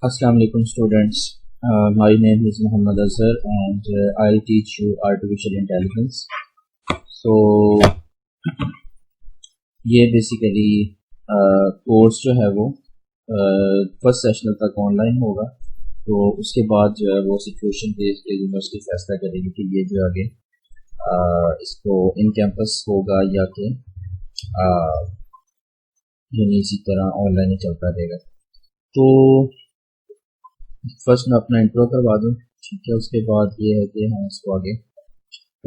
Assalamu alaikum students. My name is Muhammad Azhar and I'll teach you artificial intelligence. So ये basically course जो है वो first sessional तक online होगा। तो उसके बाद जो है वो सिचुएशन बेस्ड पे यूनिवर्सिटी फैसला करेगी कि ये जो आगे इसको इन कैंपस होगा या कि यानी इसी तरह ऑनलाइन ही चलता रहेगा। तो फर्स्ट मैं अपना इंट्रो करवा दूँ, ठीक है। उसके बाद ये है कि हम इसको आगे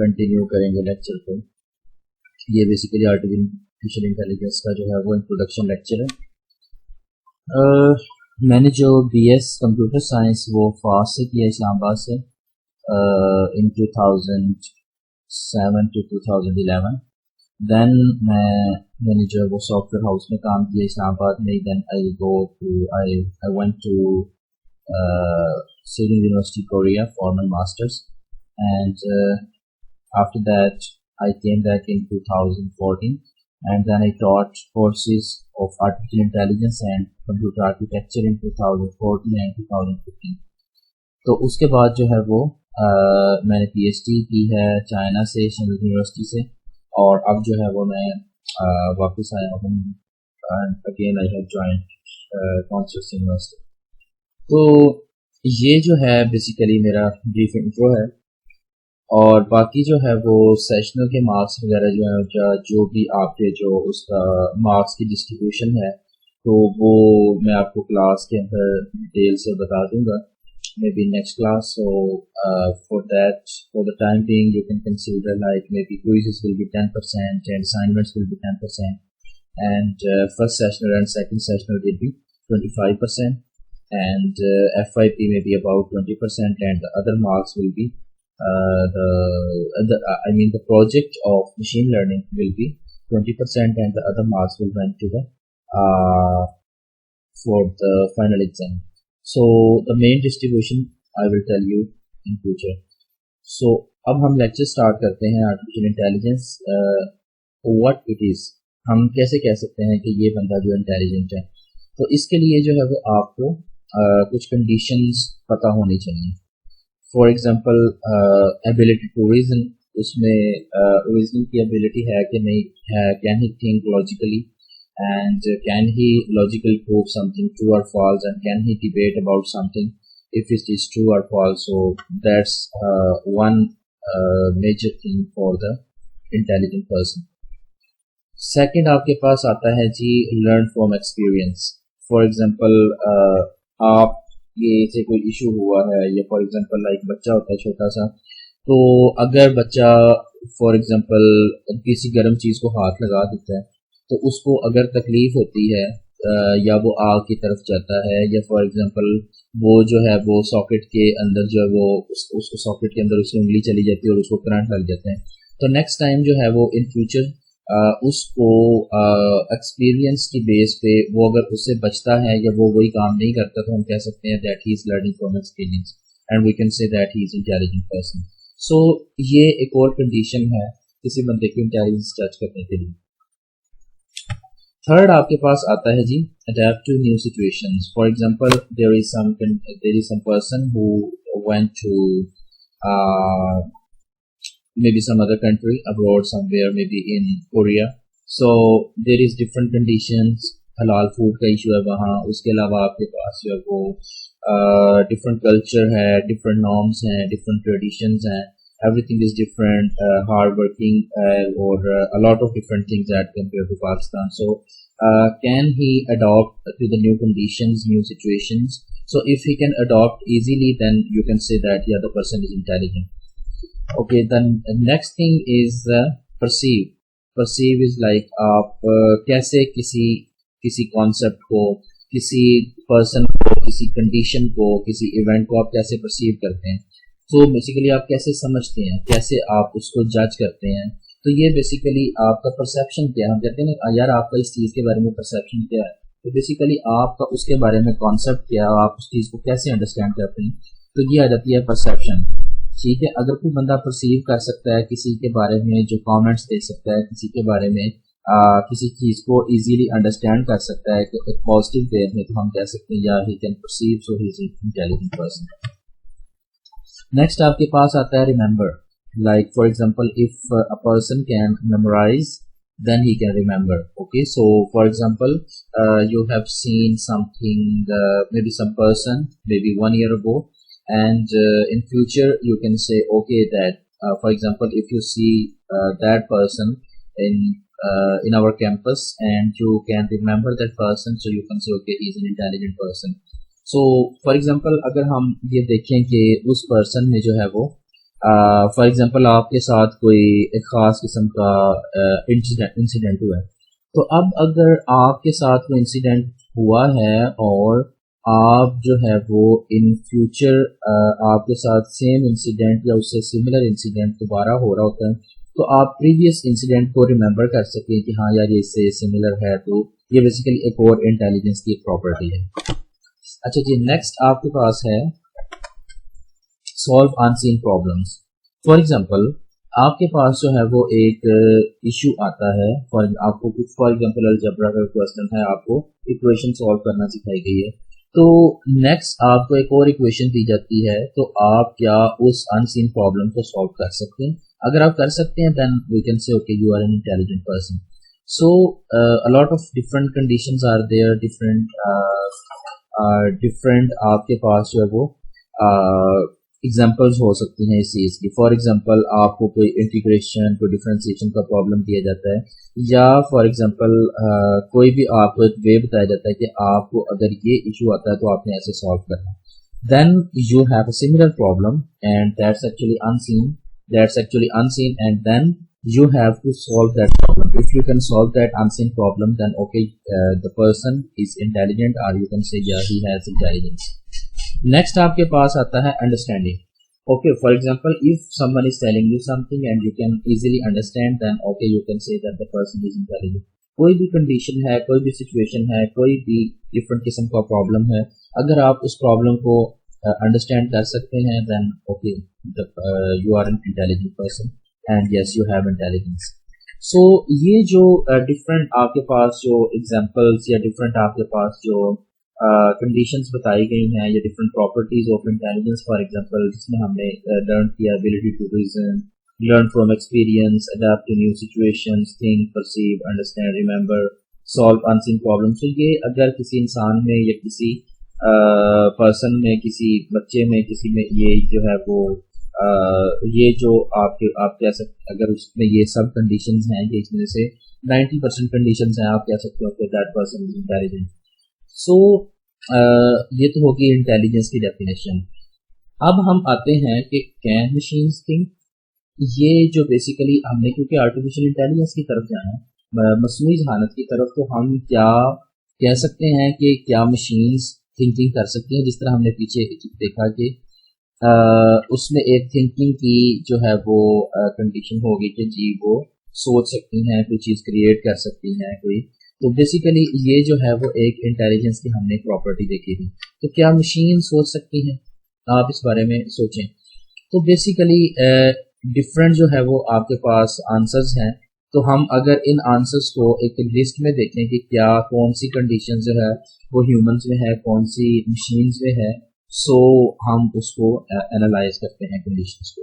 कंटिन्यू करेंगे लेक्चर को। ये बेसिकली आर्टिफिशियल इंटेलिजेंस का जो है वो इंट्रोडक्शन लेक्चर है। मैंने जो बीएस कंप्यूटर साइंस वो फास्ट से किया इस्लामाबाद से इन 2007 to 2011। देन मैंने जो है वो सॉफ्टवेयर हाउस में काम किया इस्लामाबाद में। Then I went to Seoul University, Korea for my masters, and after that I came back in 2014, and then I taught courses of artificial intelligence and computer architecture in 2014 and 2015। तो उसके बाद जो है वो मैंने पीएचडी की है China से, सेंट्रल यूनिवर्सिटी से, और अब जो है वो मैं वापस आया हूँ। Again I have joined conscious university. तो ये जो है बेसिकली मेरा ब्रीफ इंट्रो है, और बाकी जो है वो सेशनल के मार्क्स वगैरह जो है जो भी आपके जो उसका मार्क्स की डिस्ट्रीब्यूशन है तो वो मैं आपको क्लास के अंदर डिटेल से बता दूंगा, may be next class. So for that, for the time being you can consider like may be quizzes will be 10% and assignments will be 10%, and first sessional and second sessional will be 25%, and FYP may be about 20%, and the other marks will be the project of machine learning will be 20%, and the other marks will went to the for the final exam. So the main distribution I will tell you in future. So अब हम lecture start करते हैं artificial intelligence what it is. हम कैसे कह सकते हैं कि ये बंदा जो इंटेलिजेंट है। तो इसके लिए जो है वो आपको कुछ कंडीशंस पता होनी चाहिए। For example ability to reason, उसमें रीजनिंग की एबिलिटी है कि नहीं है, can he think logically, and can he logically prove something true और false, and can he debate about something if it is true और false. So that's one major thing for the intelligent person. Second आपके पास आता है जी learn from experience. For example आप ये से कोई इशू हुआ है, या फॉर एग्जांपल लाइक बच्चा होता है छोटा सा, तो अगर बच्चा फॉर एग्जांपल किसी गर्म चीज़ को हाथ लगा देता है तो उसको अगर तकलीफ होती है या वो आग की तरफ जाता है, या फॉर एग्जांपल वो जो है वो सॉकेट के अंदर जो है वो उसको सॉकेट के अंदर उसकी उंगली चली जाती है और उसको करंट लग जाता है, तो नेक्स्ट टाइम जो है वो इन फ्यूचर उसको एक्सपीरियंस की बेस पे वो अगर उससे बचता है या वो वही काम नहीं करता तो हम कह सकते हैं that he is learning from experience, and we can say that he is intelligent person. So ये एक और कंडीशन है किसी बंदे की इंटेलिजेंस जज करने के लिए। थर्ड आपके पास आता है जी adapt to new situations. For example there is some person who went to maybe some other country abroad somewhere, maybe in Korea. So there is different conditions, halal food का issue है वहाँ। उसके अलावा आपके पास जो है वो different culture है, different norms हैं, different traditions हैं, everything is different, hard working or a lot of different things that compared to Pakistan. So can he adopt to the new conditions, new situations? So if he can adopt easily, then you can say that yeah, the person is intelligent. Okay, then the next thing is perceive. Perceive is like आप कैसे किसी concept को, किसी person को, किसी condition को, किसी event को आप कैसे परसीव करते हैं। तो बेसिकली आप कैसे समझते हैं, कैसे आप उसको जज करते हैं। तो ये बेसिकली आपका परसेप्शन क्या है। हम कहते हैं ना यार आपका इस चीज़ के बारे में परसेप्शन क्या है, तो बेसिकली आपका उसके बारे में कॉन्सेप्ट क्या है, आप उस चीज़ को कैसे अंडरस्टैंड करते हैं। तो ये आ जाती है परसेप्शन, ठीक है। अगर कोई बंदा परसीव कर सकता है किसी के बारे में, जो कमेंट्स दे सकता है किसी के बारे में, किसी चीज़ को इजीली अंडरस्टैंड कर सकता है, कि एक पॉजिटिव वे में, तो हम कह सकते हैं या he can perceive, so he is intelligent person. Next आपके पास आता है remember. Like for example if a person can memorise then he can remember. Okay, so for example, you have seen something, maybe some person maybe 1 year ago, and in future you can say okay that for example if you see that person in in our campus and you can remember that person, so you can say okay he is an intelligent person. So for example अगर हम ये देखें कि उस person में जो है वो फॉर एग्जांपल आपके साथ कोई एक ख़ास किस्म का इंसिडेंट हुआ है, तो अब अगर आपके साथ कोई इंसिडेंट हुआ है और आप जो है वो इन फ्यूचर आपके साथ सेम इंसिडेंट या उससे सिमिलर इंसिडेंट दोबारा हो रहा होता है, तो आप प्रीवियस इंसिडेंट को रिमेंबर कर सकें कि हाँ यार ये इससे सिमिलर है, तो ये बेसिकली एक और इंटेलिजेंस की एक प्रॉपर्टी है। अच्छा जी, नेक्स्ट आपके पास है solve unseen problems. For example आपके पास जो है वो एक इशू आता है, आपको कुछ फॉर एग्जांपल अलजेब्रा का क्वेश्चन है, आपको इक्वेशन सॉल्व करना सिखाई गई है, तो नेक्स्ट आपको एक और इक्वेशन दी जाती है, तो आप क्या उस अनसीन प्रॉब्लम को सॉल्व कर सकते हैं? अगर आप कर सकते हैं then we can say okay you are an intelligent person. So a lot of different conditions are there, different आपके पास जो है वो एग्जाम्पल्स हो सकती हैं इस चीज़ की। फॉर एग्जांपल आपको कोई इंटीग्रेशन, कोई डिफरेंशिएशन का प्रॉब्लम दिया जाता है, या फॉर एग्जांपल कोई भी आपको एक वे बताया जाता है कि आपको अगर ये इशू आता है तो आपने ऐसे सॉल्व करना, then you have a similar problem and that's actually unseen and then you have to solve that problem. If you can solve that unseen problem, then okay, the person is intelligent, or you can say yeah he has intelligence. Next आपके पास आता है understanding. Okay, for example if someone is telling you something and you can easily understand, then okay you can say that the person is intelligent. कोई भी condition है, कोई भी situation है, कोई भी डिफरेंट किस्म का प्रॉब्लम है, अगर आप उस प्रॉब्लम को अंडरस्टैंड कर सकते हैं, then okay you are an intelligent person and yes you have intelligence. So ये जो डिफरेंट आपके पास जो एग्जांपल्स या डिफरेंट आपके पास जो कंडीशंस बताई गई हैं, या different properties of intelligence, for example जिसमें हमने लर्न किया ability to reason, learn from experience, adapt to new situations, think, perceive, understand, remember, solve unseen problems. तो ये अगर किसी इंसान में या किसी पर्सन में, किसी बच्चे में, किसी में ये जो है वो ये जो आप कह सकते, अगर उसमें ये सब कंडीशंस हैं कि इसमें से 90% कंडीशंस हैं, आप कह सकते हो कि दैट पर्सन इज इंटेलिजेंट। सो ये तो होगी इंटेलिजेंस की डेफिनेशन। अब हम आते हैं कि कैन मशीन्स थिंक। ये जो बेसिकली हमने, क्योंकि आर्टिफिशियल इंटेलिजेंस की तरफ जाना है, मसनूई जहानत की तरफ, तो हम क्या कह सकते हैं कि क्या मशीन्स थिंकिंग कर सकती हैं? जिस तरह हमने पीछे देखा कि उसमें एक थिंकिंग की जो है वो कंडीशन होगी कि जी वो सोच सकती हैं, कोई चीज़ क्रिएट कर सकती हैं कोई, तो बेसिकली ये जो है वो एक इंटेलिजेंस की हमने प्रॉपर्टी देखी थी। तो क्या मशीन सोच सकती हैं? आप इस बारे में सोचें। तो बेसिकली डिफरेंट जो है वो आपके पास आंसर्स हैं, तो हम अगर इन आंसर्स को एक लिस्ट में देखें कि क्या कौन सी कंडीशन जो है वो ह्यूमंस में है, कौन सी मशीन्स में है, सो हम उसको एनालाइज करते हैं कंडीशंस को।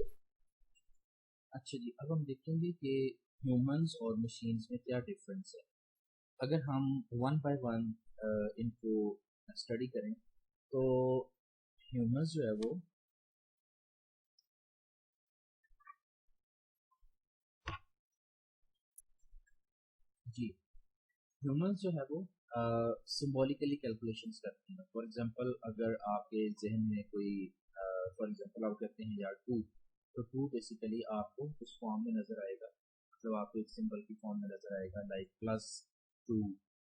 अच्छा जी, अब हम देखेंगे कि ह्यूमंस और मशीन्स में क्या डिफरेंस है। अगर हम वन बाय वन इनको स्टडी करें, तो ह्यूमंस जो है वो जी ह्यूमंस जो है वो सिंबॉलिकली कैलकुलेशंस करते हैं। फॉर एग्जांपल अगर आपके जहन में कोई फॉर एग्जांपल आप कहते हैं यार टू, तो टू बेसिकली आपको उस फॉर्म में नज़र आएगा, मतलब आपको एक सिंबल की फॉर्म में नज़र आएगा, like plus two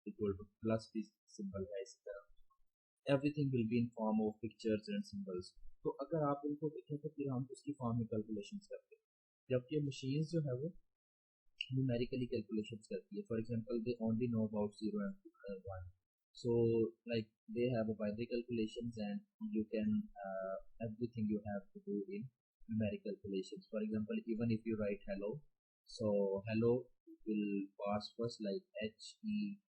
equal two plus भी सिंबल है, इसी तरह everything will be in form of pictures and symbols. तो अगर आप इनको देखें तो फिर हम उसकी फॉर्म में कैलकुलेशंस करते हैं, जबकि मशीन्स जो है वो numerically calculations करती है। For example, they only know about 0 and 1. So, like they have a binary calculations, and you can everything you have to do in numeric calculations. For example, even if you write hello, So hello will pass first like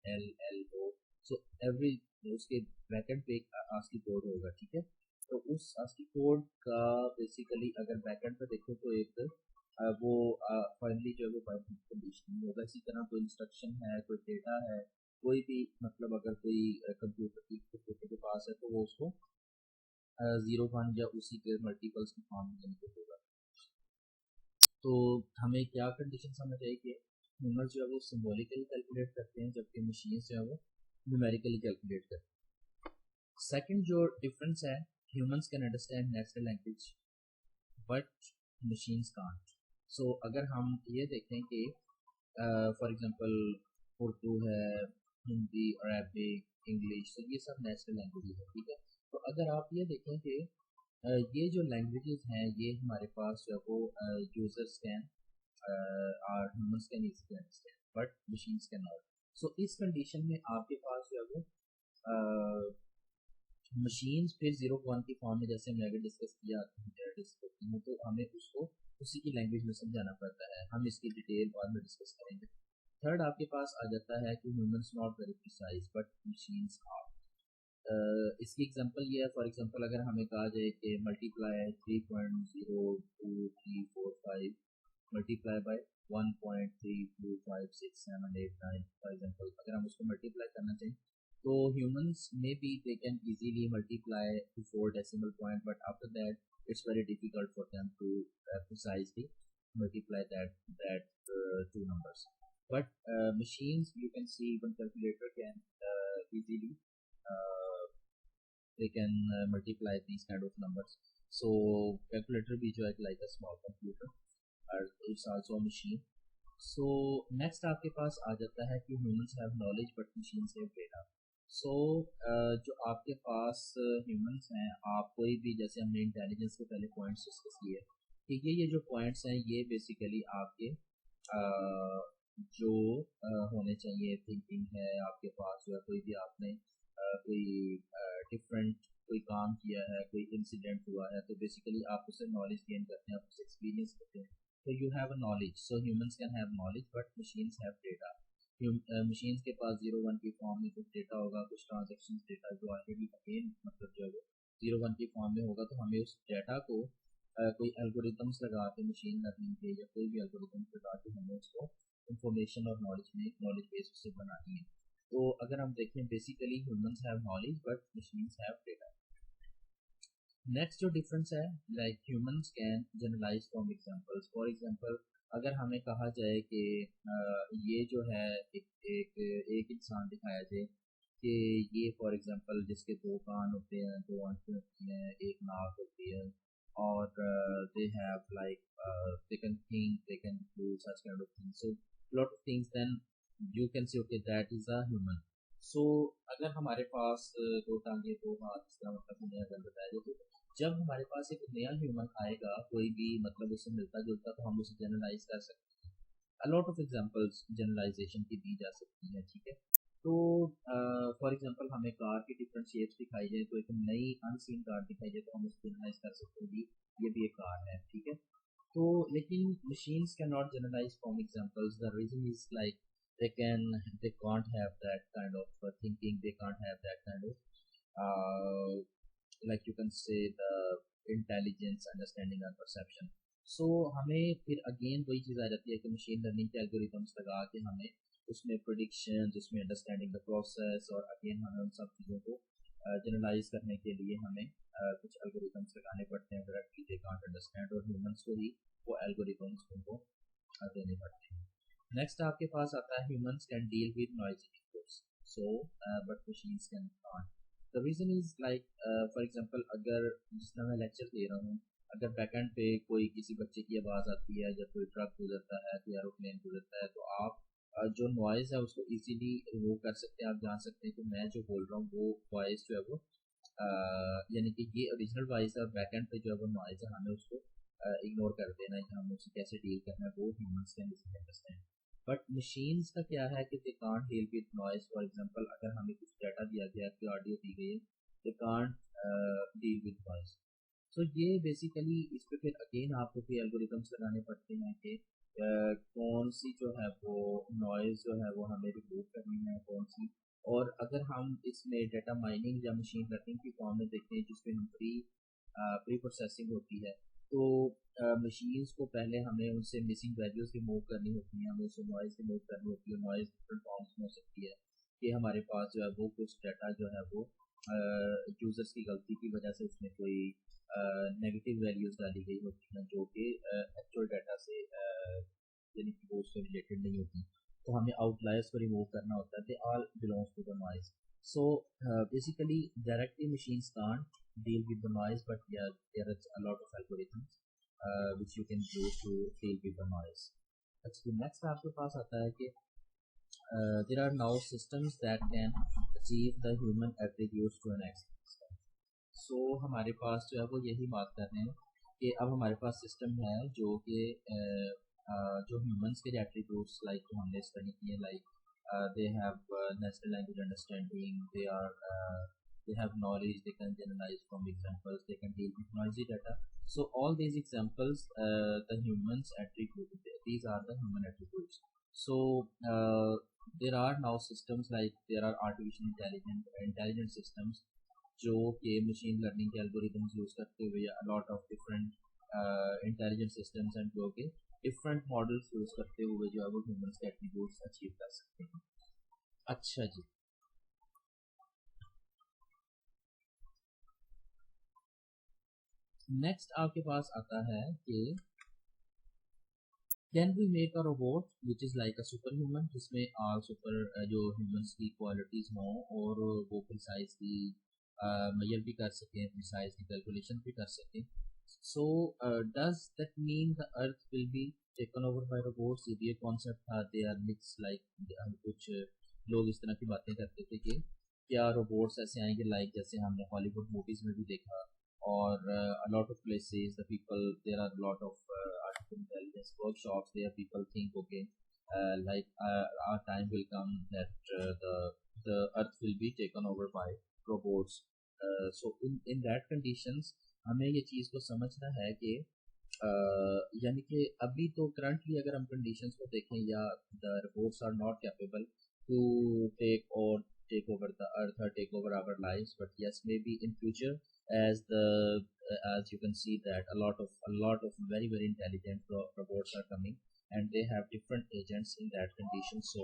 HELLO. So every उसके bracket पे एक ASCII code होगा, ठीक है। तो उस ASCII code का basically अगर ब्रैकेट पे देखो तो एक वो फाइनली जो है वो बाइनरी कंडीशन होगा। इसी तरह कोई इंस्ट्रक्शन है, कोई डेटा है, कोई भी मतलब अगर कोई कंप्यूटर के पास है तो वो उसको 0 1 या उसी के मल्टीपल्स की फॉर्म में लिखित होगा। तो हमें क्या कंडीशन समझ आई कि ह्यूमंस जो है वो सिंबॉलिकली कैलकुलेट करते हैं, जबकि मशीन्स जो है वो न्यूमेरिकली कैलकुलेट करते हैं। सेकंड जो डिफरेंस है, humans can understand natural language but machines can't. So अगर हम ये देखें कि फॉर एग्जांपल उर्दू है, हिंदी, अरबिक, इंग्लिश, तो ये सब नेचुरल लैंग्वेजेस है, ठीक है। तो अगर आप ये देखें कि ये जो लैंग्वेजेस हैं ये हमारे पास जो है वो users can or humans can easily understand but machines can not. So इस कंडीशन में आपके पास जो है वो मशीन्स फिर 0 1 की फॉर्म में, जैसे हमने अगर डिस्कस किया तो हमें उसको उसी की लैंग्वेज में समझाना पड़ता है। हम इसकी डिटेल बाद में डिस्कस करेंगे। थर्ड आपके पास आ जाता है कि humans not very precise but machines are. इसकी एग्जांपल ये है, फॉर एग्जांपल अगर हमें कहा जाए कि मल्टीप्लाई 3.02345 मल्टीप्लाई बाय 1.3256789, फॉर एग्जांपल अगर हम उसको मल्टीप्लाई करना चाहें तो humans maybe they can easily multiply to 4 decimal point, but after that it's very difficult for them to precisely multiply that two numbers. But machines, you can see even calculator can easily uh, they can multiply these kind of numbers. So calculator भी जो है like a small computer, it's also a machine. So next आपके पास आ जाता है कि humans have knowledge but machines have data. So जो आपके पास humans हैं, आप कोई भी, जैसे हमने इंटेलिजेंस के पहले पॉइंट्स डिस्कस किए, ठीक है, ये जो पॉइंट्स हैं ये बेसिकली आपके जो होने चाहिए, थिंकिंग है आपके पास, जो है कोई भी आपने कोई डिफरेंट कोई काम किया है, कोई इंसिडेंट हुआ है, तो बेसिकली आप उससे नॉलेज गेन करते हैं, आप उससे एक्सपीरियंस करते हैं, तो you have a knowledge. So humans can have knowledge but machines have data. Machines के पास 0 1 की फॉर्म में कुछ डेटा होगा, कुछ ट्रांजेक्शन डेटा जो ऑलरेडी अगेन मतलब जो है वो 0 1 की फॉर्म में होगा, तो हमें उस डेटा को कोई एल्गोरिथम्स लगा के, मशीन लर्निंग के या कोई भी एल्गोरिथम्स लगा के हमें उसको इंफॉर्मेशन और नॉलेज में नॉलेज बेस उससे बनानी है। तो अगर हम देखें basically humans have knowledge but machines have data. Next जो डिफरेंस है, like humans can generalise from examples. For example अगर हमें कहा जाए कि ये जो है एक इंसान दिखाया जाए कि ये फॉर एग्जांपल जिसके 2 कान होते हैं, 2 आंखें होती हैं, एक नाक होती है, और they have like they can think, they can do such kind of things, so lot of things, then you can say okay that is a human. So अगर हमारे पास 2 टांगे, 2 हाथ, इसका मतलब हमने अगर बताया जाए, तो जब हमारे पास एक नया ह्यूमन आएगा कोई भी मतलब उससे मिलता जुलता, तो हम उसे जनरलाइज कर सकते हैं। A lot of examples generalisation की दी जा सकती है, ठीक है। तो फॉर एग्जांपल हमें कार की डिफरेंट शेप्स दिखाई जाए, तो एक नई अनसीन कार दिखाई जाए तो हम उसको जनरलाइज कर सकते हैं कि ये भी एक कार है, ठीक है। तो लेकिन machines cannot generalize from examples. The reason is like they can they can't have that kind of thinking. They can't have that kind of uh, like you can say the intelligence, understanding and perception. So हमें फिर again वही चीज़ आ जाती है कि machine learning के algorithms लगा के हमें उसमें प्रोडिक्शन, उसमें अंडरस्टैंडिंग द प्रोसेस, और अगेन हमें उन सब चीज़ों को जनरलाइज करने के लिए हमें कुछ एल्गोरिथम्स लगाने पड़ते हैं, डायरेक्टली दे कांट अंडरस्टैंड, और ह्यूमंस को ही वो एल्गोरिथम्स उनको देने पड़ते हैं। नेक्स्ट आपके पास आता है humans can deal with noisy inputs, so but machines can not. The reason is like for example अगर जिस तरह मैं लेक्चर दे रहा हूँ, अगर बैकएंड पे कोई किसी बच्चे की आवाज़ आती है, जब कोई ट्रक गुजरता है, कोई एरोप्लेन गुजरता है, तो आप जो नॉइज़ है उसको इजीली रिमूव कर सकते हैं। आप जान सकते हैं कि मैं जो बोल रहा हूँ वो वॉइस जो है वो यानी कि ये ओरिजिनल वॉइस है, और बैकएंड पे जो है वो नॉइज़ है, हमें उसको इग्नोर कर देना है कि हमें उससे कैसे डील करना है, वो humans can easily understand. But machines का क्या है कि दे can't deal with noise. For example अगर हमें कुछ डाटा दिया गया है, ऑडियो दी गई है, they can't deal with noise. So ये बेसिकली इस पे फिर अगेन आपको भी एल्गोरिथम्स लगाने पड़ते हैं कि कौन सी जो है वो नॉइज़ जो है वो हमें रिमूव करनी है, कौन सी। और अगर हम इसमें डेटा माइनिंग या मशीन लर्निंग की फॉर्म में देखते हैं जिसमें हम प्री प्रोसेसिंग होती है, तो मशीन्स को पहले हमें उनसे मिसिंग वैल्यूज रिमूव करनी होती हैं, हमें उससे नॉइज़ रिमूव करनी होती है। नॉइज़ डिफरेंट फॉर्म्स में हो सकती है कि हमारे पास जो है वो कुछ डाटा जो है वो यूज़र्स की गलती की वजह से उसमें कोई नेगेटिव वैल्यूज डाली गई होती हैं जो कि एक्चुअल डाटा से यानी कि वो उससे रिलेटेड नहीं होती, तो हमें आउटलायर्स को रिमूव करना होता है। They all belongs to the noise. So basically directly machines can't deal with the noise, but yeah, there is a lot of algorithms which you can use to deal with the noise. अच्छा, next आपके पास आता है कि there are now systems that can achieve the human attributes to an extent. सो हमारे पास जो है वो यही बात कर रहे हैं कि अब हमारे पास सिस्टम है जो कि जो ह्यूमंस के एट्रीब्यूट्स लाइक जो हमने स्टडी किए, like they have natural language understanding, they have knowledge, they can generalize from examples, they can deal with noisy data. So all these examples, the humans attribute, these are the human attributes. So there are now systems like there are artificial intelligent systems जो कि machine learning के algorithms use करते हुए a lot of different intelligent systems and जो कि different models use करते हुए जो है वो ह्यूमंस के एट्रीब्यूट्स अचीव कर सकते हैं। अच्छा जी, नेक्स्ट आपके पास आता है कि can we make a robot which is like a super human, जिसमें ऑल सुपर जो ह्यूमंस की क्वालिटीज़ हों और वो प्रिसाइज की मेजर भी कर सकें, प्रिसाइज की कैलकुलेशन भी कर सकें। So does that mean the earth will be taken over by robots? ये कॉन्सेप्ट था, दे आर मिथ्स लाइक कुछ लोग इस तरह की बातें करते थे कि क्या रोबोट्स ऐसे आएंगे लाइक जैसे हमने हॉलीवुड मूवीज़ में भी देखा, or a lot of places the people, there are a lot of artificial intelligence workshops there. People think okay, our time will come that the earth will be taken over by robots. So in that conditions हमें ये चीज़ को समझना है कि यानी कि अभी तो करंटली अगर हम कंडीशंस को देखें या the robots are not capable to take over the earth or take over our lives, but yes, maybe in future, as the as you can see that a lot of very intelligent robots are coming and they have different agents in that condition. So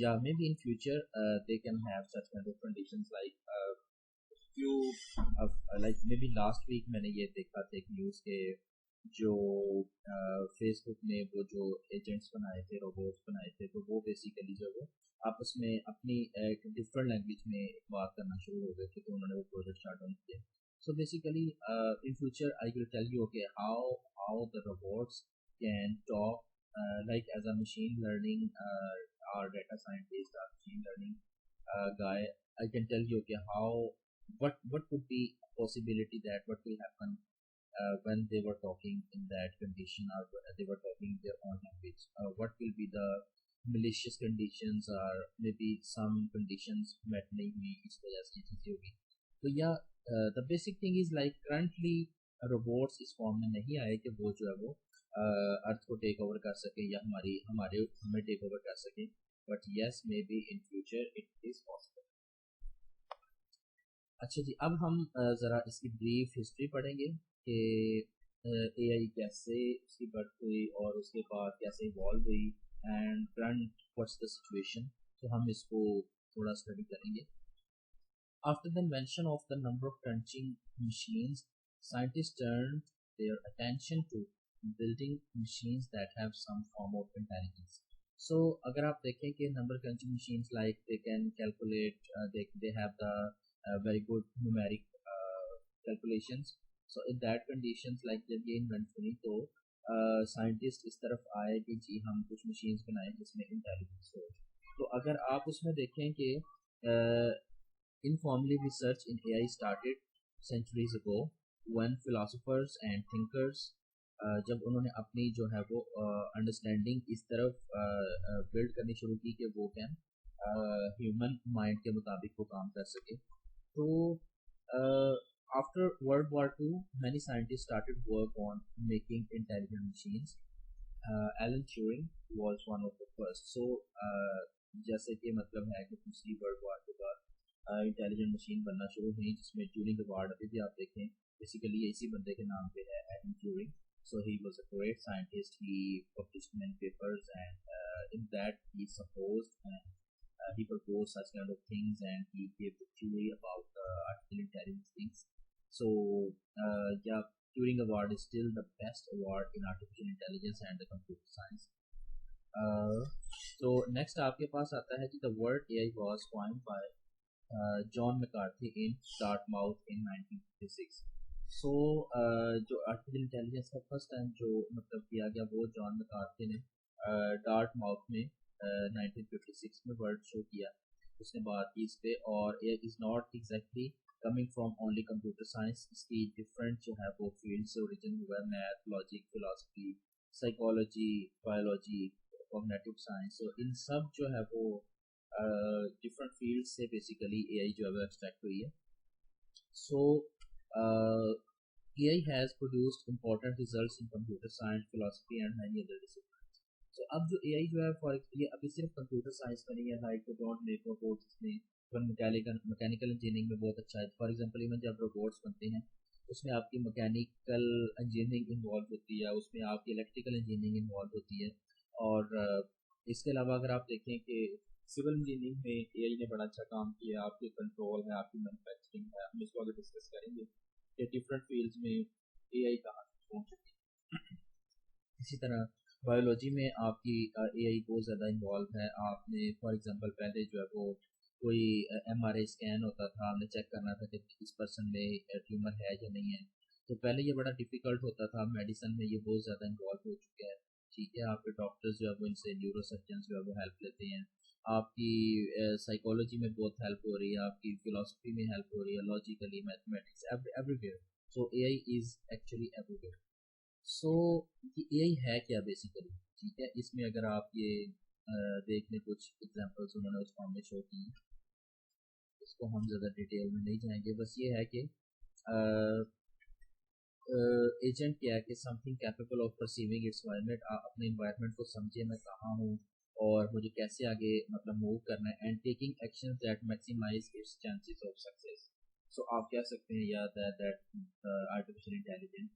yeah, maybe in future they can have such kind of conditions like few like maybe last week मैंने ये देखा था एक news के जो Facebook ने वो जो एजेंट्स बनाए थे, रोबोट्स बनाए थे, तो वो बेसिकली जो वो आपस में अपनी एक डिफरेंट लैंग्वेज में बात करना शुरू हो गए थे, तो उन्होंने वो प्रोजेक्ट स्टार्ट ऑन किया। So basically in future I will tell you okay how the robots can talk like as a machine learning or data scientist or machine learning guy, I can tell you okay how what could be a possibility that what will happen when they were talking in that condition or when they were talking their own language. What will be the malicious conditions or maybe some conditions met नहीं हुई इस वजह से चीजें होगी। तो या the basic thing is like currently robots इस फॉर्म में नहीं आए कि वो जो है वो अर्थ को टेक ओवर कर सके या हमारे हमें टेक ओवर कर सके, but yes may be in future it is possible. अच्छा जी, अब हम ज़रा इसकी ब्रीफ हिस्ट्री पढ़ेंगे कि एआई कैसे उसकी बर्थ हुई और उसके बाद कैसे इवॉल्व हुई and current what's the situation. तो हम इसको थोड़ा स्टडी करेंगे। After the invention of the number crunching machines, scientists turned their attention to building machines that have some form of intelligence. So अगर आप देखें कि number crunching machines like they can calculate, they have the very good numeric calculations. So in that conditions like जब ये invent हुई तो scientist इस तरफ आए कि जी हम कुछ मशीन्स बनाएं जिसमें इंटेलिजेंस हो। तो अगर आप उसमें देखें कि informally research in AI started centuries ago when philosophers and thinkers जब उन्होंने अपनी जो है वो अंडरस्टैंडिंग इस तरफ बिल्ड करनी शुरू की कि वो कैन ह्यूमन माइंड के मुताबिक वो काम कर सके। तो after World War II, many scientists started work on making intelligent machines Alan Turing was one of the first. So जैसे कि मतलब है कि दूसरी वर्ल्ड वॉर के बाद इंटेलिजेंट मशीन बनना शुरू हुई, जिसमें ट्यूरिंग अवार्ड अभी भी आप देखें बेसिकली ये इसी बंदे के नाम पे है, Alan Turing. So he was a great scientist. He published many papers, and in that he supposed and he proposed such kind of things, and he gave the theory about artificial intelligence things. So yeah, Turing Award is still the best award in artificial intelligence and the computer science. So next आपके पास आता है कि the word AI was coined by John McCarthy in Dartmouth in 1956. सो जो artificial intelligence का first time जो मतलब किया गया वो जॉन मैकार्थी ने डार्ट माउथ में 1956 में वर्ड शो किया। उसने बात की इस पे, और it is not exactly coming from only computer science. इसकी डिफरेंट जो है वो फील्ड से ओरिजिन हुआ है, math, logic, philosophy, psychology, biology, cognitive science. So इन सब जो है वो डिफरेंट फील्ड से बेसिकली एआई जो है वो एक्सट्रैक्ट हुई है। सो AI has produced important results in computer science, philosophy and many other disciplines. So अब जो AI जो है फॉर ये अभी सिर्फ कंप्यूटर साइंस में नहीं है, लाइक डॉट मेक रोबोट्स इसमें मैकेनिकल इंजीनियरिंग में बहुत अच्छा है। फॉर एग्जांपल इवन जब रोबोट्स बनते हैं उसमें आपकी मैकेनिकल इंजीनियरिंग इन्वॉल्व होती है, उसमें आपकी इलेक्ट्रिकल इंजीनियरिंग इन्वॉल्व होती है। और इसके अलावा अगर आप देखें कि सिविल इंजीनियरिंग में AI ने बड़ा अच्छा काम किया, आपकी कंट्रोल है, आपकी मैन्युफैक्चरिंग है, हम इसको आगे डिस्कस करेंगे कि डिफरेंट फील्ड्स में AI कहाँ पहुँच चुकी है। इसी तरह बायोलॉजी में आपकी AI बहुत ज़्यादा इन्वॉल्व है। आपने फॉर एग्जांपल पहले जो है वो कोई MRI स्कैन होता था, हमने चेक करना था कि इस पर्सन में ट्यूमर है या नहीं है, तो पहले ये बड़ा डिफ़िकल्ट होता था। मेडिसिन में ये बहुत ज़्यादा इन्वॉल्व हो चुका है, ठीक है। आपके डॉक्टर्स जो है वो इनसे न्यूरोसर्जन जो है वो हेल्प लेते हैं। आपकी साइकोलॉजी में बहुत हेल्प हो रही है, आपकी फिलोसफी में हेल्प हो रही है, logically, mathematics, everywhere. So AI is actually everywhere. So ये AI है क्या बेसिकली, ठीक है। इसमें अगर आप ये देख लें कुछ एग्जांपल्स उन्होंने उस फॉर्म में शो की, इसको हम ज़्यादा डिटेल में नहीं जाएंगे, बस ये है कि एजेंट क्या है कि something capable of perceiving it's environment. आप अपने एनवायरनमेंट को समझे, मैं कहाँ हूँ और मुझे कैसे आगे मतलब मूव करना है, and taking action that maximize its chances of success. So आप कह सकते हैं या that artificial intelligence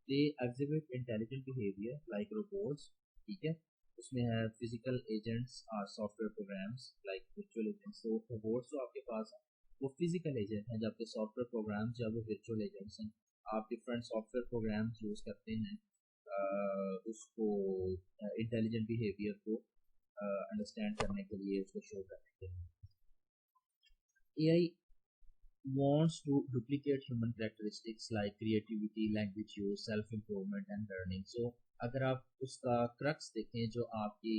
they exhibit intelligent behaviour like robots, ठीक है। उसमें है physical agents or software programs like virtual agents. तो रोबोट्स जो आपके पास है वो फिजिकल एजेंट हैं, जबकि सॉफ्टवेयर प्रोग्राम्स जो है वो वर्चुअल एजेंट्स हैं। आप डिफरेंट सॉफ्टवेयर प्रोग्राम्स यूज़ करते हैं उसको इंटेलिजेंट बिहेवियर को अंडरस्टैंड करने के लिए, उसको शो करने के लिए। AI wants to duplicate human characteristics like creativity, language use, self improvement and learning. So अगर आप उसका क्रक्स देखें जो आपकी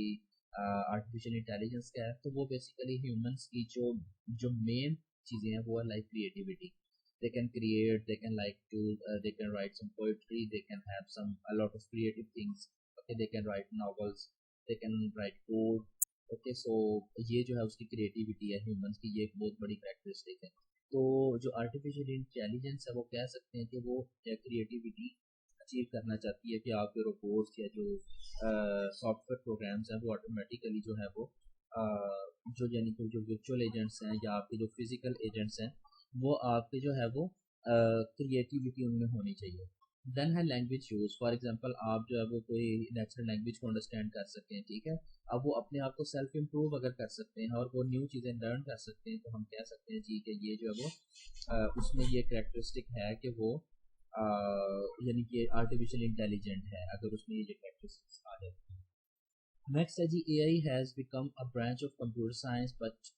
आर्टिफिशियल इंटेलिजेंस का है, तो वो बेसिकली ह्यूमंस की जो जो मेन चीज़ें हैं वो है like creativity. They can create, they can like to, they can write some poetry, they can have a lot of creative things. Okay, they can write novels, they can write code. Okay, so ये जो है उसकी creativity है humans की, ये एक बहुत बड़ी कैरेक्टरिस्टिक है। तो जो आर्टिफिशियल इंटेलिजेंस है वो कह सकते हैं कि वो क्रिएटिविटी अचीव करना चाहती है कि आपके रोबोट्स या जो सॉफ्टवेयर प्रोग्राम्स हैं वो ऑटोमेटिकली जो है वो जो यानी कि जो वर्चुअल एजेंट्स हैं या आपके जो फिजिकल एजेंट्स हैं वो आपके जो है वो क्रिएटिविटी उनमें होनी चाहिए। देन है लैंग्वेज यूज़। फॉर एग्जांपल आप जो है वो कोई नेचुरल लैंग्वेज को अंडरस्टैंड कर सकते हैं, ठीक है। अब वो अपने आप को सेल्फ इम्प्रूव अगर कर सकते हैं और वो न्यू चीज़ें लर्न कर सकते हैं, तो हम कह सकते हैं जी कि ये जो है वो उसमें ये करेक्टरिस्टिक है कि वो यानी कि आर्टिफिशियल इंटेलिजेंट है, अगर उसमें ये जो करेक्टरिस्टिक्स आ जाती हैं। नेक्स्ट है जी, AI has become a branch of computer science but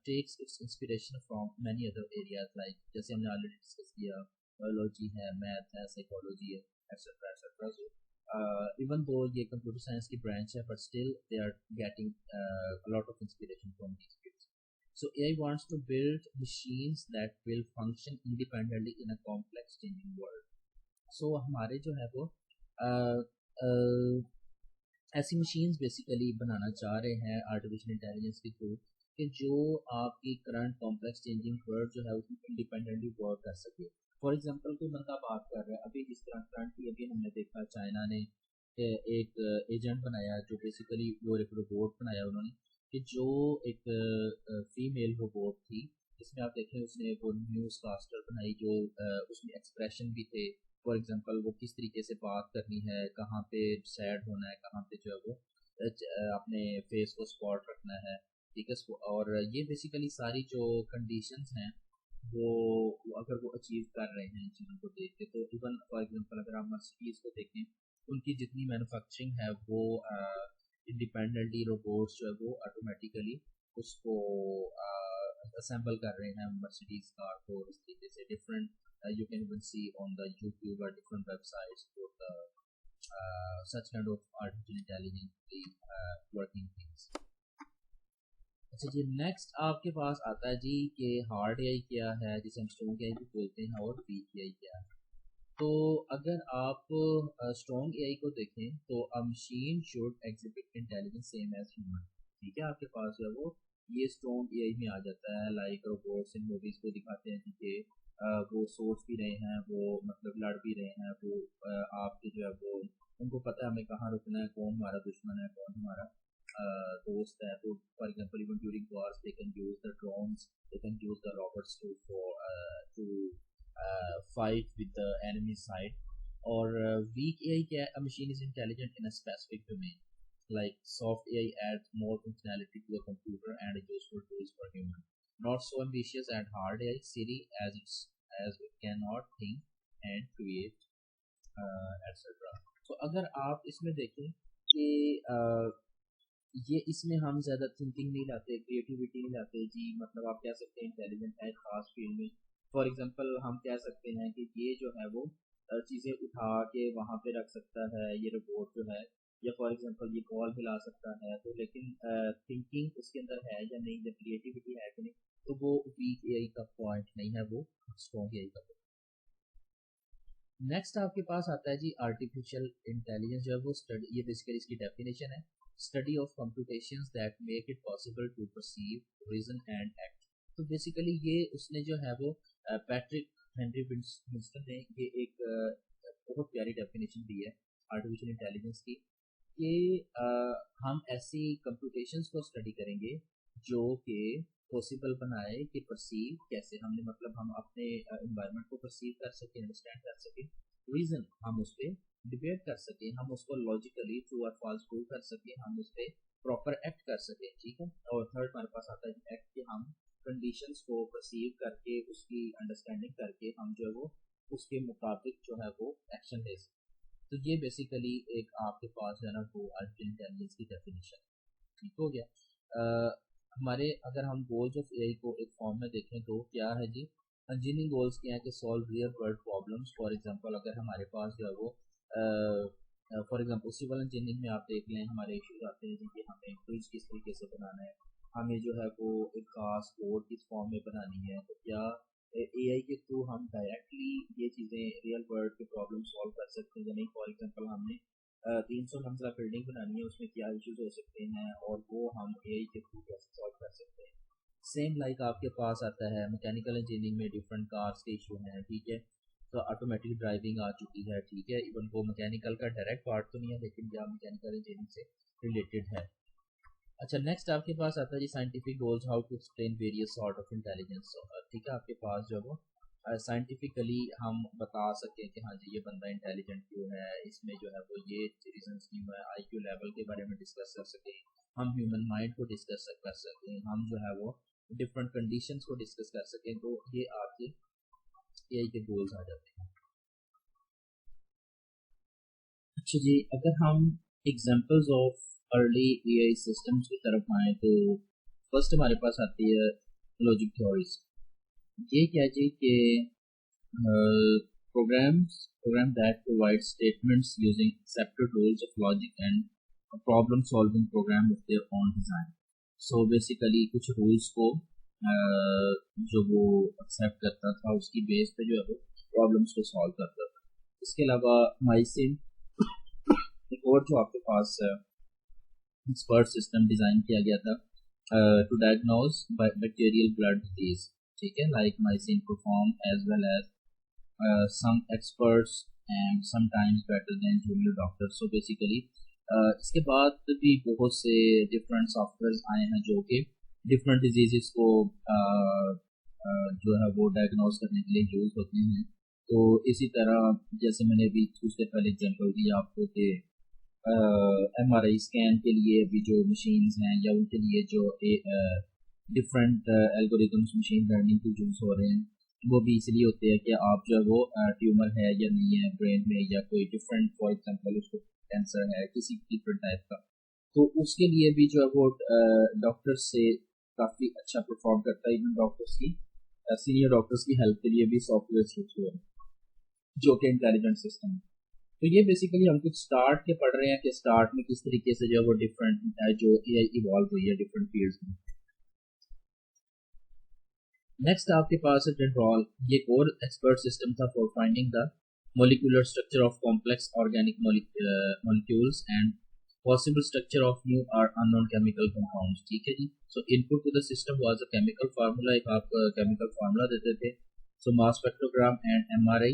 takes its inspiration from many other areas, like जैसे हमने ऑलरेडी डिस्कस किया, बायोलॉजी है, मैथ है, साइकोलॉजी है, etcetera etcetera. So even though ये कंप्यूटर साइंस की ब्रांच है, but still they are getting a lot of inspiration from these fields. So AI wants to build machines that will function independently in a complex changing world. So हमारे जो है वो ऐसी machines basically बनाना चाह रहे हैं artificial intelligence के through कि जो आपकी करंट कॉम्प्लेक्स चेंजिंग वर्ल्ड जो है उसमें इंडिपेंडेंटली वर्क कर सके। फॉर एग्जांपल कोई बंदा बात कर रहा है, अभी जिस तरह करंटली अभी हमने देखा चाइना ने एक एजेंट बनाया जो बेसिकली वो एक रोबोट बनाया उन्होंने कि जो एक फीमेल रोबोट थी, जिसमें आप देखें उसने वो न्यूज़ कास्टर बनाई जो उसमें एक्सप्रेशन भी थे। फॉर एग्जांपल वो किस तरीके से बात करनी है, कहाँ पे सैड होना है, कहाँ पे जो है वो अपने फेस को स्पॉट रखना है, ठीक है। और ये बेसिकली सारी जो कंडीशंस हैं वो अगर वो अचीव कर रहे हैं इन चीज़ों को देख के, तो इवन फॉर एग्जांपल अगर आप मर्सिडीज को देखें, उनकी जितनी मैन्युफैक्चरिंग है वो इंडिपेंडेंटली रोबोट्स जो है वो ऑटोमेटिकली उसको असेंबल कर रहे हैं मर्सिडीज कार को इस तरीके से। Different you can even see on the YouTube और different websites for the such kind of artificial intelligence working things। अच्छा जी, नेक्स्ट आपके पास आता है जी कि हार्ड एआई क्या है, जिसे हम स्ट्रॉन्ग एआई भी बोलते हैं, और वीक एआई क्या है। तो अगर आप स्ट्रॉन्ग एआई को देखें तो a machine should exhibit intelligence same as human, ठीक है। आपके पास जो है वो ये स्ट्रॉन्ग एआई में आ जाता है। लाइक रोबोट्स इन मूवीज को दिखाते हैं जी कि वो सोच भी रहे हैं, वो मतलब लड़ भी रहे हैं, वो आपके जो है वो उनको पता है हमें कहाँ रुकना है, कौन हमारा दुश्मन है, कौन हमारा दोस्त है। तो for example even during wars they can use the drones, they can use the robots to fight with the enemy side। Or weak AI क्या है? A machine is intelligent in a specific domain. Like soft AI adds more functionality to a computer and a useful tools for human. Not so ambitious and hard AI, Siri as it cannot think and create etc. तो अगर आप इसमें देखें कि ये इसमें हम ज़्यादा थिंकिंग नहीं लाते, क्रिएटिविटी नहीं लाते जी। मतलब आप कह सकते हैं इंटेलिजेंट है खास फील्ड में। फॉर एग्जांपल हम कह सकते हैं कि ये जो है वो चीज़ें उठा के वहाँ पे रख सकता है ये रोबोट जो है, या फॉर एग्जांपल ये बॉल हिला सकता है। तो लेकिन थिंकिंग उसके अंदर है या नहीं, या क्रिएटिविटी है कि नहीं, तो वो वीक एआई का पॉइंट नहीं है, वो स्ट्रॉन्ग एआई का। नेक्स्ट आपके पास आता है जी आर्टिफिशियल इंटेलिजेंस जो है वो स्टडी, ये बेसिकली इसकी डेफिनेशन है, study of computations that make it possible to perceive reason and act. तो बेसिकली ये उसने जो है वो पैट्रिक हेनरी विंस्टन ने ये एक बहुत प्यारी डेफिनेशन दी है आर्टिफिशियल इंटेलिजेंस की कि हम ऐसी कंप्यूटेशंस को स्टडी करेंगे जो कि पॉसिबल बनाए कि परसीव कैसे हमने, मतलब हम अपने इन्वायरमेंट को परसीव कर सकें, अंडरस्टैंड कर सकें, रीजन हम उस पर डिबेट कर सकें, हम उसको लॉजिकली ट्रू और फॉल्स प्रूव कर सकें, हम उस पर प्रॉपर एक्ट कर सकें, ठीक है। और थर्ड हमारे पास आता है एक्ट कि हम कंडीशंस को परसीव करके उसकी अंडरस्टैंडिंग करके हम जो है वो उसके मुताबिक जो है वो एक्शन ले सकें। तो ये बेसिकली एक आपके पास है ना वो आर्टिफिशियल इंटेलिजेंस की डेफिनेशन, ठीक हो गया। हमारे अगर हम गोल्स ऑफ एआई को एक फॉर्म में देखें तो क्या है जी, इंजीनियरिंग गोल्स क्या है कि solve real world problems. For example अगर हमारे पास जो है वो फॉर एग्जांपल सिविल इंजीनियरिंग में आप देख लें हमारे इश्यूज आते हैं जी कि हमें ब्रिज किस तरीके से बनाना है, हमें जो है वो एक खास कोड किस फॉर्म में बनानी है। तो क्या एआई के थ्रू हम डायरेक्टली ये चीज़ें रियल वर्ल्ड के प्रॉब्लम सॉल्व कर सकते हैं या नहीं। फॉर एग्जांपल हमने 300 मंजिला बिल्डिंग बनानी है, उसमें क्या इश्यूज हो सकते हैं और वो हम एआई के थ्रू कैसे सॉल्व कर सकते हैं। सेम लाइक आपके पास आता है मैकेनिकल इंजीनियरिंग में डिफरेंट कार्स के इशू हैं, ठीक है। तो ऑटोमेटिक ड्राइविंग आ चुकी है, ठीक है। इवन वो मैकेनिकल का डायरेक्ट पार्ट तो नहीं है लेकिन क्या मैकेनिकल इंजीनियरिंग से रिलेटेड है। अच्छा, नेक्स्ट आपके पास आता है जी scientific goals, how to explain various sort of intelligence, ठीक है। आपके पास जो है वो साइंटिफिकली हम बता सकें कि हाँ जी ये बंदा इंटेलिजेंट क्यों है, इसमें जो है वो ये रीजंस क्यों है, आईक्यू लेवल के बारे में डिस्कस कर सकें, हम ह्यूमन माइंड को डिस्कस कर सकें, हम जो है वो डिफरेंट कंडीशंस को डिस्कस कर सकें। तो ये आपके एआई के गोल्स आ जाते हैं। अच्छा जी, अगर हम examples of early AI systems की तरफ आए तो फर्स्ट हमारे पास आती है लॉजिक थ्योरीज। ये क्या जी कि program that provide statements using accepted rules of logic and a problem solving program of their own design। so basically कुछ rules को जो वो accept करता था उसकी बेस पे जो है वो प्रॉब्लम्स को सॉल्व करता था। इसके अलावा माइसिन एक और जो आपके पास एक्सपर्ट सिस्टम डिज़ाइन किया गया था to diagnose bacterial blood disease, ठीक है। Like MYCIN perform as well as some experts and sometimes better than junior doctors. So basically इसके बाद भी बहुत से different softwares आए हैं जो कि different diseases को जो है वो diagnose करने के लिए यूज होते हैं। तो इसी तरह जैसे मैंने अभी कुछ देर पहले एग्जांपल दिया आपको कि MRI स्कैन के लिए भी जो मशीन्स हैं या उनके लिए जो डिफरेंट एल्गोरिथम्स मशीन लर्निंग के यूज़ हो रहे हैं वो भी इसलिए होते हैं कि आप जो है वो ट्यूमर है या नहीं है ब्रेन में या कोई डिफरेंट फॉर एग्जांपल उसको कैंसर है किसी डिफरेंट टाइप का, तो उसके लिए भी जो है वो डॉक्टर्स से काफ़ी अच्छा परफॉर्म करता है। इवन डॉक्टर्स की सीनियर डॉक्टर्स की हेल्प के लिए भी सॉफ्टवेयर यूज हुए हैं जो कि इंटेलिजेंट सिस्टम है। तो ये बेसिकली हम कुछ स्टार्ट के पढ़ रहे हैं कि स्टार्ट में किस तरीके से जो है वो डिफरेंट जो AI इवॉल्व हुई है डिफरेंट फील्ड्स में। नेक्स्ट आपके पास है डेंड्रॉल। ये और एक्सपर्ट सिस्टम था for finding the molecular structure of complex organic molecules and possible structure of new और अननोन केमिकल कंपाउंड्स। ठीक है जी। So input to the system was a chemical formula, एक आप केमिकल फार्मूला देते थे। So mass spectrogram and MRI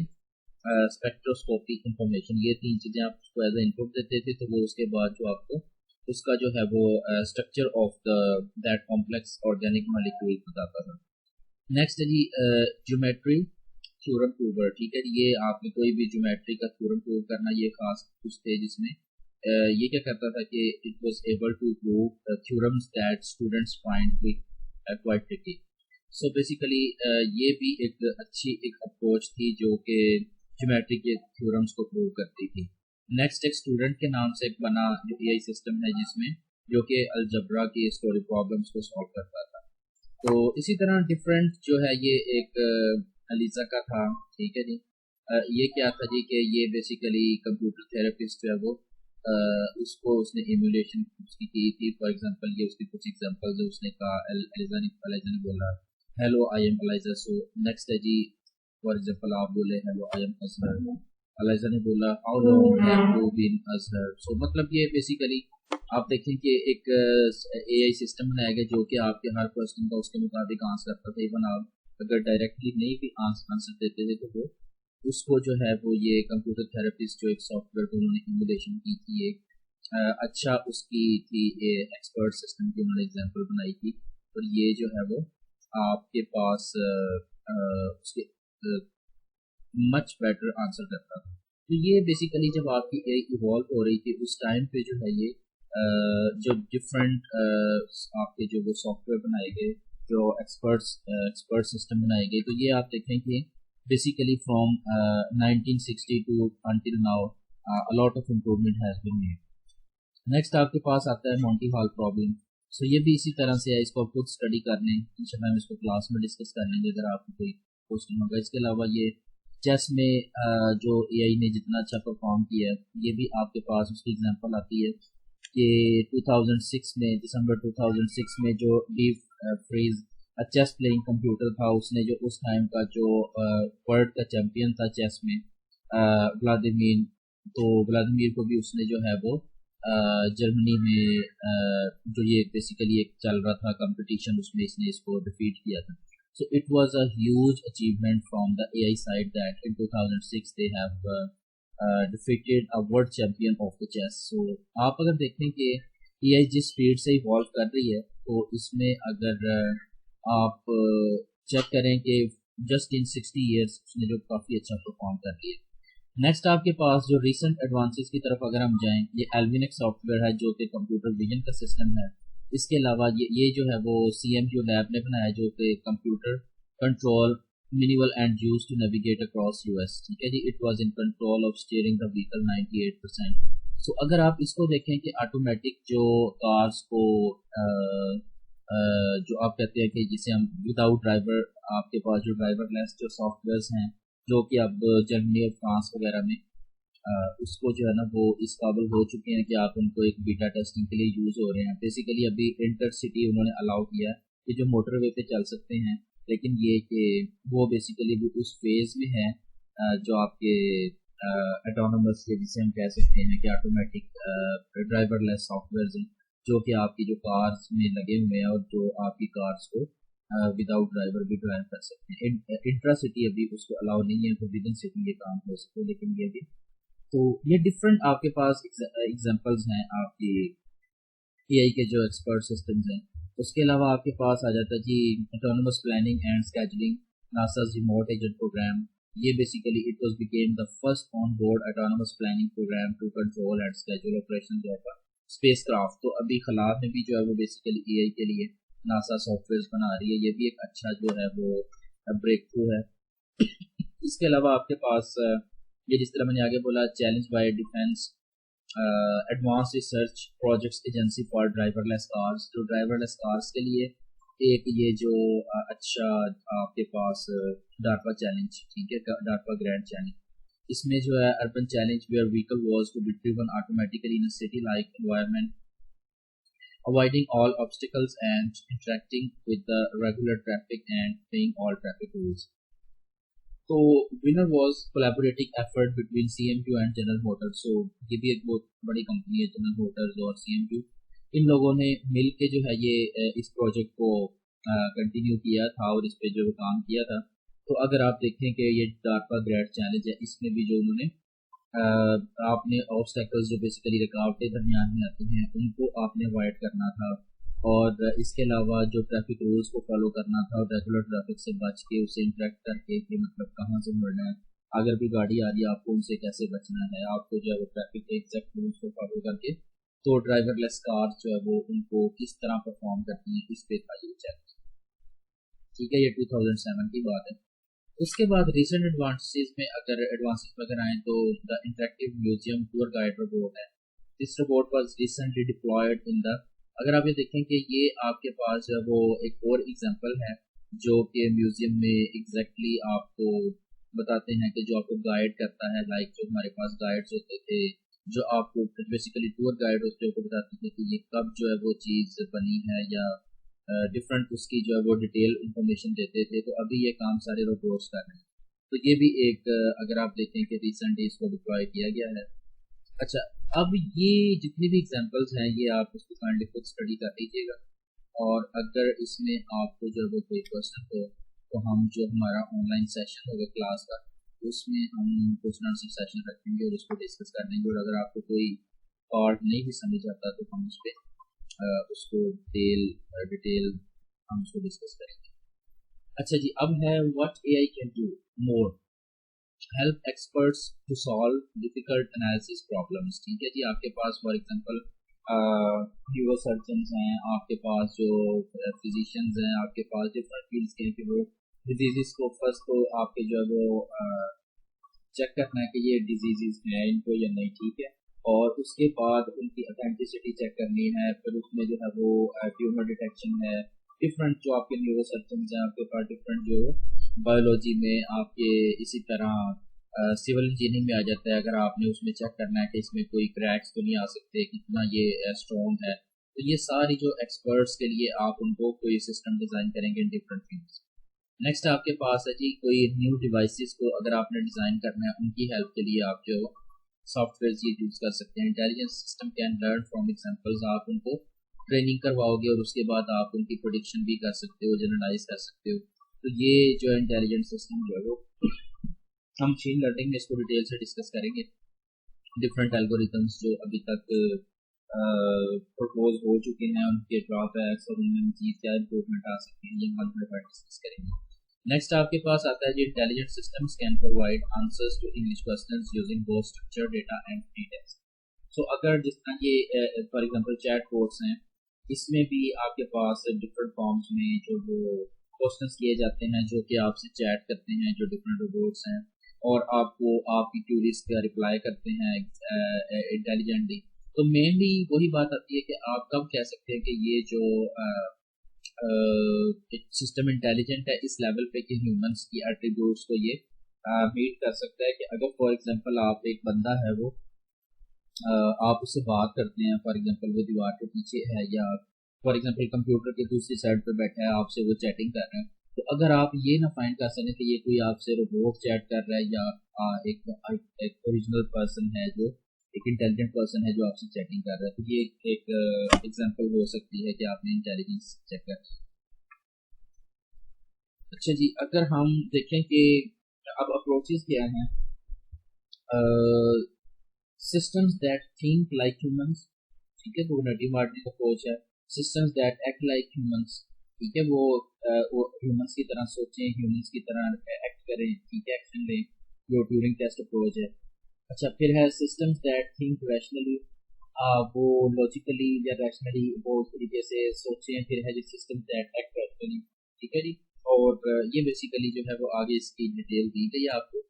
spectroscopy information, ये तीन चीज़ें आप उसको एज ए इनपुट देते थे, तो वो उसके बाद जो आपको उसका जो है वो structure of the that complex organic molecule बताता था। नेक्स्ट है जी ज्योमेट्री थ्योरम प्रूवर। ठीक है, ये आपने कोई भी ज्योमेट्री का थ्योरम प्रूव करना, ये खास कुछ थे जिसमें ये क्या करता था कि it was able to prove theorems that students find quite tricky. So basically ये भी एक अच्छी एक अप्रोच थी जो कि ज्योमेट्री के थ्योरम्स को प्रूव करती थी। नेक्स्ट एक स्टूडेंट के नाम से एक बना जो AI सिस्टम है जिसमें जो कि अलजबरा की स्टोरी प्रॉब्लम्स को सॉल्व करता था। तो इसी तरह डिफरेंट जो है ये एक अलीजा का था। ठीक है जी। ये क्या था जी कि ये बेसिकली कंप्यूटर थेरेपिस्ट जो है वो उसको उसने इम्यूलेशन उसकी की थी। फॉर एग्जांपल ये उसकी कुछ एग्जांपल जो उसने कहा, एलिजा ने बोला hello I am ELIZA. So next है जी फॉर एग्जांपल आप बोले hello I am Azhar, ELIZA ने बोला how long have you been Azhar. So मतलब ये बेसिकली आप देखें कि एक AI सिस्टम बनाया गया जो कि आपके हर क्वेश्चन का उसके मुताबिक आंसर करता था। इवन आप अगर डायरेक्टली नहीं भी आंसर देते थे तो वो उसको जो है वो ये कंप्यूटर थेरेपिस्ट जो एक सॉफ्टवेयर को उन्होंने इम्यूलेशन की थी, एक अच्छा उसकी थी एक्सपर्ट सिस्टम की उन्होंने एग्जांपल बनाई थी, और ये जो है वो आपके पास उसके मच बेटर आंसर करता था। तो ये बेसिकली जब आपकी AI इवॉल्व हो रही थी उस टाइम पे जो है ये जो डिफरेंट आपके जो वो सॉफ्टवेयर बनाए गए, जो एक्सपर्ट सिस्टम बनाए गए, तो ये आप देखें कि basically from 1960 to until now a lot of improvement has been made. Next आपके पास आता है मॉन्टी हॉल प्रॉब्लम। सो ये भी इसी तरह से है, इसको आप खुद स्टडी कर लें, इंशाल्लाह हम इसको क्लास में डिस्कस कर लेंगे अगर आपको कोई क्वेश्चन होगा। इसके अलावा ये चेस में जो AI ने जितना अच्छा परफॉर्म किया है, ये भी आपके पास उसकी एग्जांपल आती है कि 2006 में दिसंबर 2006 में जो Deep Fritz chess playing computer था, उसने जो उस टाइम का जो वर्ल्ड का चैंपियन था चेस में व्लादिमीर, तो व्लादिमीर को भी उसने जो है वो जर्मनी में जो ये बेसिकली एक चल रहा था कंपटीशन, उसमें इसने इसको डिफीट किया था। So it was a huge achievement from the AI side that in 2006 they have defeated a world champion of the chess. So आप अगर देखें कि AI जिस स्पीड से इवॉल्व कर रही है, तो इसमें अगर आप चेक करें कि जस्ट इन 60 years उसने जो काफ़ी अच्छा परफॉर्म कर लिया। नेक्स्ट आपके पास जो रिसेंट एडवांसेस की तरफ अगर हम जाएं, ये एल्विनिक सॉफ्टवेयर है जो कि कंप्यूटर विजन का सिस्टम है। इसके अलावा ये जो है वो CMU लैब ने बनाया जो कि computer control minivan and used to navigate across US। ठीक है जी। It was in control of steering the vehicle 98%। So अगर आप इसको देखें कि ऑटोमेटिक जो कार्स को जो आप कहते हैं कि जिसे हम विदाउट ड्राइवर, आपके पास जो ड्राइवरलेस जो सॉफ्टवेयर्स हैं जो कि अब जर्मनी और फ्रांस वगैरह में उसको जो है ना वो इस काबिल हो चुके हैं कि आप उनको एक बीटा टेस्टिंग के लिए यूज़ हो रहे हैं। बेसिकली अभी इंटरसिटी उन्होंने अलाउ किया कि जो मोटरवे पे चल सकते हैं, लेकिन ये कि वो बेसिकली भी उस फेज़ में है जो आपके ऑटोनोमस के जिसे हम कह सकते हैं कि ऑटोमेटिक ड्राइवरलेस सॉफ्टवेयर जो कि आपकी जो कार्स में लगे हुए हैं और जो आपकी कार्स को विदाउट ड्राइवर भी ड्राइव कर सकते हैं। इंट्रा सिटी अभी उसको अलाउ नहीं है, तो विद इन सिटी ये काम हो सकते, लेकिन ये भी तो ये डिफरेंट आपके पास एग्जांपल्स हैं आपके एआई के जो एक्सपर्ट सिस्टम्स हैं। उसके अलावा आपके पास आ जाता है जी autonomous planning and scheduling, NASA's remote agent program. ये basically it was became the first on board autonomous planning program to control and schedule operation of spacecraft. तो अभी खला में भी जो है वो बेसिकली एआई के लिए नासा सॉफ्टवेयर बना रही है। ये भी एक अच्छा जो है वो ब्रेक थ्रू है। इसके अलावा आपके पास ये जिस तरह मैंने आगे बोला, challenge by defence advance research projects agency for driverless cars. तो ड्राइवरलेस कार्स के लिए एक ये जो अच्छा आपके पास डार्पा चैलेंज, ठीक है, डार्पा ग्रैंड चैलेंज। इसमें जो है urban challenge where vehicle was to be driven automatically in a city like environment, avoiding all obstacles and interacting with the regular traffic and paying all traffic rules. तो winner was collaborating effort between CMU and General Motors. So ये भी एक बहुत बड़ी company है general Motors और सीएमक्यू। इन लोगों ने मिल के जो है ये इस प्रोजेक्ट को कंटिन्यू किया था और इस पे जो काम किया था। तो अगर आप देखें कि ये डार्पा ग्रेड चैलेंज है, इसमें भी जो उन्होंने आपने ऑब्स्टेकल्स जो बेसिकली रुकावटें दरमियान में आती हैं उनको आपने अवॉइड करना था, और इसके अलावा जो ट्रैफिक रूल्स को फॉलो करना था और रेगुलर ट्रैफिक से बच के उसे इंटरेक्ट करके कि मतलब कहाँ से मुड़ना है, अगर भी गाड़ी आ रही है आपको उनसे कैसे बचना है, आपको जो है वो ट्रैफिक के एग्जैक्ट रूल्स को फॉलो करके तो ड्राइवरलेस कार जो है वो उनको किस तरह परफॉर्म करती है, इस पे था ये चैलेंज। ठीक है, ये 2007 की बात है। उसके बाद रिसेंट एडवांसेस में अगर आए तो the interactive museum tour guide robot है। This robot was recently deployed in the, अगर आप ये देखें कि ये आपके पास जो है वो एक और एग्जांपल है जो कि म्यूजियम में एग्जैक्टली आपको बताते हैं कि जो आपको गाइड करता है, लाइक जो हमारे पास गाइड्स होते थे जो आपको बेसिकली टूर गाइड होते थे, बताते थे कि ये कब जो है वो चीज़ बनी है या डिफरेंट उसकी जो है वो डिटेल इंफॉर्मेशन देते थे। तो अभी ये काम सारे रोबोट्स कर रहे हैं। तो ये भी एक अगर आप देखें कि रिसेंटली इसको डिप्लॉय किया गया है। अच्छा, अब ये जितने भी एग्जांपल्स हैं ये आप उसको काइंडली खुद स्टडी कर लीजिएगा, और अगर इसमें आपको जो है वो कोई क्वेश्चन हो तो हम जो हमारा ऑनलाइन सेशन होगा क्लास का उसमें हम क्वेश्चन आंसर सेशन रखेंगे और उसको डिस्कस कर लेंगे। और अगर आपको कोई पार्ट नहीं भी समझ आता तो हम उस पर उसको डिटेल हम उसको डिस्कस करेंगे। अच्छा जी, अब है what AI can do more, help experts to solve difficult analysis problems. ठीक है जी, आपके पास फॉर एग्जांपल न्यूरो सर्जन्स हैं, आपके पास जो फिजिशियंस हैं, आपके पास डिफरेंट फील्ड्स के हैं कि वो डिजीज़ को फर्स्ट तो आपके जो है वो चेक करना है कि ये डिजीज़ हैं इनको या नहीं, ठीक है, और उसके बाद उनकी ऑथेंटिसिटी चेक करनी है। फिर उसमें जो है वो ट्यूमर डिटेक्शन है, डिफरेंट जो आपके न्यूरो सर्जन्स हैं आपके पास, डिफरेंट जो बायोलॉजी में आपके इसी तरह सिविल इंजीनियरिंग में आ जाता है। अगर आपने उसमें चेक करना है कि इसमें कोई क्रैक्स तो नहीं आ सकते, कितना ये स्ट्रॉन्ग है, तो ये सारी जो एक्सपर्ट्स के लिए आप उनको कोई सिस्टम डिज़ाइन करेंगे इन डिफरेंट फील्ड्स। नेक्स्ट आपके पास है जी कोई न्यू डिवाइसेस को अगर आपने डिज़ाइन करना है उनकी हेल्प के लिए आप जो सॉफ्टवेयर ये यूज़ कर सकते हैं। Intelligence system can learn from examples, आप उनको ट्रेनिंग करवाओगे और उसके बाद आप उनकी प्रोडिक्शन भी कर सकते हो, जनरलाइज कर सकते हो। तो ये जो इंटेलिजेंट सिस्टम जो है वो हम मशीन लर्निंग में इसको डिटेल से डिस्कस करेंगे। डिफरेंट एल्गोरिथम्स जो अभी तक प्रपोज हो चुके हैं, उनके ड्रॉबैक्स और उनमें मजीद क्या इम्प्रूवमेंट आ सकती है, ये हम डिस्कस करेंगे। नेक्स्ट आपके पास आता है जी intelligent systems can provide answers to English questions using both structured data and free text. So अगर जिस तरह ये फॉर एग्जांपल चैट बोट्स हैं, इसमें भी आपके पास डिफरेंट फॉर्म्स में जो वो क्वेश्चंस किए जाते हैं जो कि आपसे चैट करते हैं जो डिफरेंट रोबोट्स हैं, और आपको आपकी क्यूरीज का रिप्लाई करते हैं इंटेलिजेंटली। तो मेनली वही बात आती है कि आप कब कह सकते हैं कि ये जो सिस्टम इंटेलिजेंट है इस लेवल पे कि ह्यूमंस की एट्रीब्यूट्स को ये मीट कर सकता है। कि अगर फॉर एग्जांपल आप एक बंदा है वो आप उससे बात करते हैं, फॉर एग्जांपल वो दीवार के पीछे है या फॉर एग्जांपल कंप्यूटर के दूसरी साइड पे बैठा है, आपसे वो चैटिंग कर रहे हैं, तो अगर आप ये ना फाइंड कर सकें कि ये कोई आपसे रोबोट चैट कर रहा है या एक ओरिजिनल पर्सन है जो एक इंटेलिजेंट पर्सन है जो आपसे चैटिंग कर रहा है, तो ये एक एग्जांपल हो सकती है कि आपने इंटेलिजेंस चेक कर। अच्छा जी, अगर हम देखें कि अब अप्रोचेस क्या हैं, systems that think like humans, ठीक है, वो नटी मार्टिन अप्रोच है। Systems that act like humans, ठीक है, वो ह्यूमंस की तरह सोचें, ह्यूमंस की तरह एक्ट करें, ठीक है, एक्शन लें, जो ट्यूरिंग टेस्ट अप्रोच है। अच्छा, फिर है सिस्टम्स दैट थिंक रैशनली, वो लॉजिकली या रैशनली वो उस तरीके से सोचें। फिर है जी सिस्टम दैट एक्ट रैशनली, ठीक है जी। और ये बेसिकली जो है वो आगे इसकी डिटेल दी गई है आपको।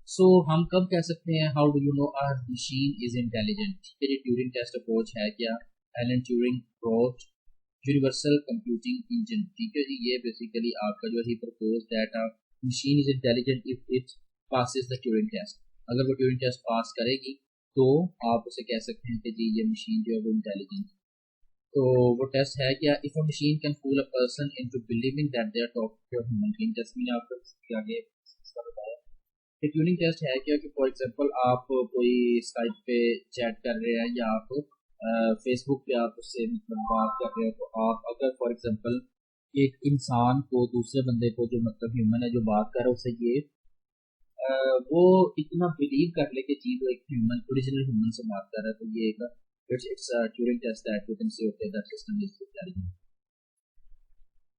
सो हम कब कह सकते हैं how do you know are machine is intelligent, ठीक है जी। ट्यूरिंग टेस्ट अप्रोच है क्या, Alan Turing wrote universal computing engine, ठीक है जी। ये बेसिकली आपका जो है propose that a machine is intelligent if it passes the Turing test. अगर वो ट्यूरिंग टेस्ट पास करेगी तो आप उसे कह सकते हैं कि जी ये मशीन जो है वो इंटेलिजेंट। तो वो टेस्ट है क्या, if a machine can fool a person into believing that they are talking to a human being. Test मैंने आपको इसके आगे इसका बताया। एक ट्यूनिंग टेस्ट है क्या कि फॉर एग्जांपल आप कोई स्काइप पे चैट कर रहे हैं या आप फेसबुक पे आप उससे मतलब बात कर रहे हो, तो आप अगर फॉर एग्जांपल एक इंसान को, दूसरे बंदे को जो मतलब ह्यूमन है जो बात कर रहा है उससे ये वो इतना बिलीव कर ले कि जी वो एक ह्यूमन, ओरिजिनल ह्यूमन से बात कर रहा है, तो ये एक it's Turing test that you can say okay that system is intelligent.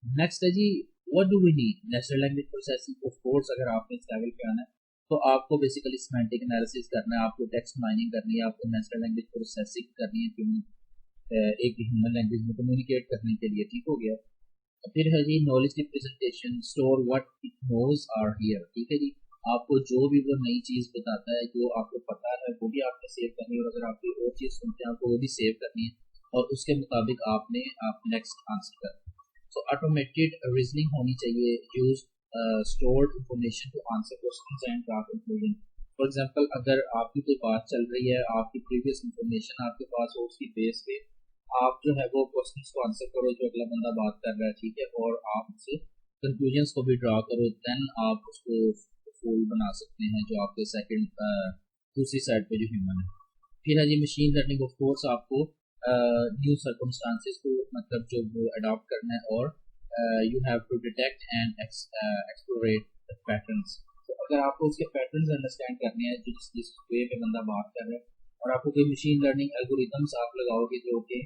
Next है जी, what do we need, natural language processing. Of course अगर आपने इस लेवल पे आना है तो आपको बेसिकली सिमेंटिक एनालिसिस करना है, आपको टेक्स्ट माइनिंग करनी है, आपको नेचुरल लैंग्वेज प्रोसेसिंग करनी है एक ह्यूमन लैंग्वेज में कम्युनिकेट करने के लिए, ठीक हो गया। फिर है जी knowledge representation, store what it knows are here, ठीक है जी। आपको जो भी वो नई चीज बताता है, जो आपको पता है वो भी आपने सेव करनी है, और अगर आप कोई और चीज सुनते हैं आपको वो भी सेव करनी है, और उसके मुताबिक आपने आप नेक्स्ट आंसर करना है। सो ऑटोमेटेड रीजनिंग होनी चाहिए, use stored information to answer questions and draw conclusion. For example अगर आपकी कोई बात चल रही है, आपकी प्रीवियस इंफॉर्मेशन आपके पास हो, उसकी बेस पे आप जो है वो क्वेश्चंस को आंसर करो जो अगला बंदा बात कर रहा है, ठीक है, और आप उससे कंक्लूजन्स को भी ड्रा करो, देन आप उसको फुल बना सकते हैं जो आपके सेकंड दूसरी साइड पे जो ह्यूमन है। फिर है जी मशीन लर्निंग, ऑफ कोर्स आपको न्यू सर्कमस्टांसेस को मतलब जो वो अडॉप्ट करना है, और you have to detect and exploit the patterns. तो अगर आपको उसके पैटर्न्स अंडरस्टैंड करने हैं जो जिस वे में बंदा बात कर रहा है, और आपको कोई मशीन लर्निंग एल्गोरिथम्स आप लगाओगे जो कि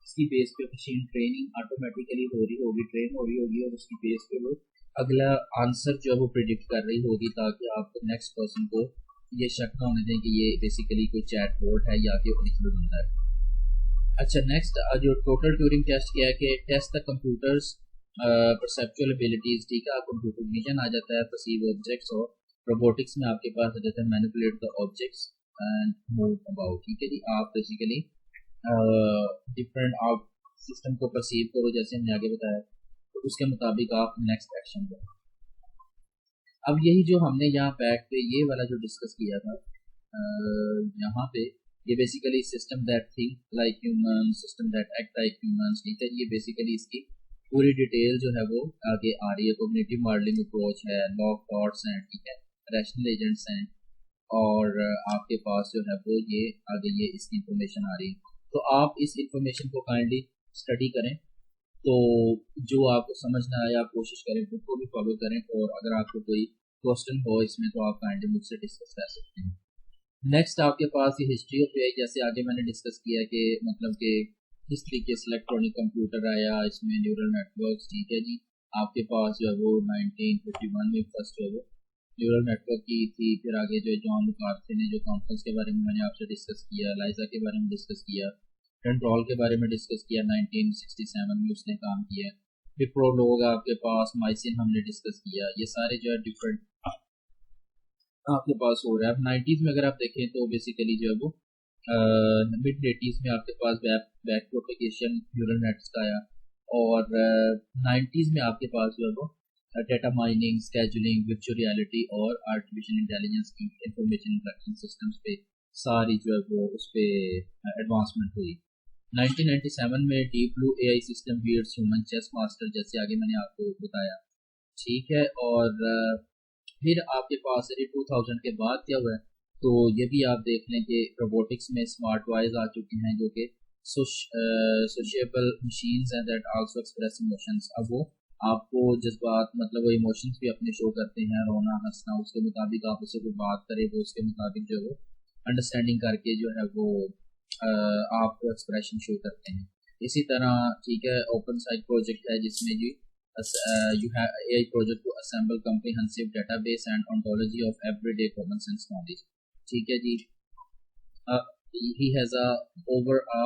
इसकी बेस पे मशीन ट्रेनिंग ऑटोमेटिकली हो रही होगी, ट्रेन हो रही होगी, और उसकी बेस पे वो अगला आंसर जो है वो प्रिडिक्ट कर रही होगी, ताकि आप नेक्स्ट पर्सन को ये शक ना होने दें कि ये बेसिकली कोई चैट बोट है या कि ओरिजिनल बंदा है। अच्छा, नेक्स्ट जो टोटल ट्यूरिंग टेस्ट किया है कि test the computers perceptual abilities, ठीक है, कंप्यूटर विजन आ जाता है, परसीव ऑब्जेक्ट्स, और रोबोटिक्स में आपके पास आ जाता है manipulate the objects and move about, ठीक है जी। आप बेसिकली डिफरेंट आप सिस्टम को परसीव करो जैसे हमने आगे बताया, तो उसके मुताबिक आप नेक्स्ट एक्शन करो। अब यही जो हमने यहाँ बैक पे ये वाला जो डिस्कस किया था यहाँ पे, ये basically system that think like human, system that act like humans, ठीक है, ये बेसिकली इसकी पूरी डिटेल जो है वो आगे आ रही है। कोग्निटिव मॉडलिंग अप्रोच है, लॉग थॉट्स हैं, ठीक है, रैशनल एजेंट्स हैं, और आपके पास जो है वो ये आगे ये इसकी इंफॉर्मेशन आ रही है। तो आप इस इंफॉर्मेशन को काइंडली स्टडी करें, तो जो आपको समझ ना आए आप कोशिश करें खुद को भी फॉलो करें, और अगर आपको कोई क्वेश्चन हो इसमें तो आप काइंडली मुझसे डिस्कस कर सकते हैं। नेक्स्ट आपके पास ये हिस्ट्री ऑफ एआई, जैसे आगे मैंने डिस्कस किया कि मतलब कि किस तरीके से इलेक्ट्रॉनिक कंप्यूटर आया, इसमें न्यूरल नेटवर्क्स, ठीक है जी। आपके पास जो है वो 1951 में फर्स्ट जो है वो न्यूरल नेटवर्क की थी। फिर आगे जो है जॉन मैकार्थी ने जो कॉन्फ्रेंस के बारे में मैंने आपसे डिस्कस किया, लाइजा के बारे में डिस्कस किया, कंट्रोल के बारे में डिस्कस किया, 1967 में उसने काम किया। फिर प्रोलोग आपके पास, माइसिन हमने डिस्कस किया, ये सारे जो है डिफरेंट आपके पास हो रहा है। अब 90s में अगर आप देखें तो बेसिकली जो है वो मिड 80s में आपके पास बैक प्रोपेगेशन न्यूरल नेट्स का आया, और 90s में आपके पास जो है वो data mining, scheduling, virtual reality और आर्टिफिशियल इंटेलिजेंस की इंफॉर्मेशन इंटरेक्शन सिस्टम्स पे सारी जो है वो उस पर एडवांसमेंट हुई। 1997 में Deep Blue AI system beats human chess master, जैसे आगे मैंने आपको बताया, ठीक है। और फिर आपके पास यदि 2000 के बाद क्या हुआ है, तो ये भी आप देख लें कि रोबोटिक्स में स्मार्ट वाइज आ चुके हैं जो कि सोशिएबल मशीन्स हैं दैट आल्सो एक्सप्रेस इमोशंस। अब वो आपको जज्बात मतलब वो इमोशंस भी अपने शो करते हैं, रोना हंसना, उसके मुताबिक आप उससे कोई बात करें वो उसके मुताबिक जो है वो अंडरस्टैंडिंग करके जो है वो आपको एक्सप्रेशन शो करते हैं। इसी तरह ठीक है, ओपन साइट प्रोजेक्ट है जिसमें जी you have AI project to assemble comprehensive database and ontology of everyday common sense knowledge। ठीक है जी। He has a over a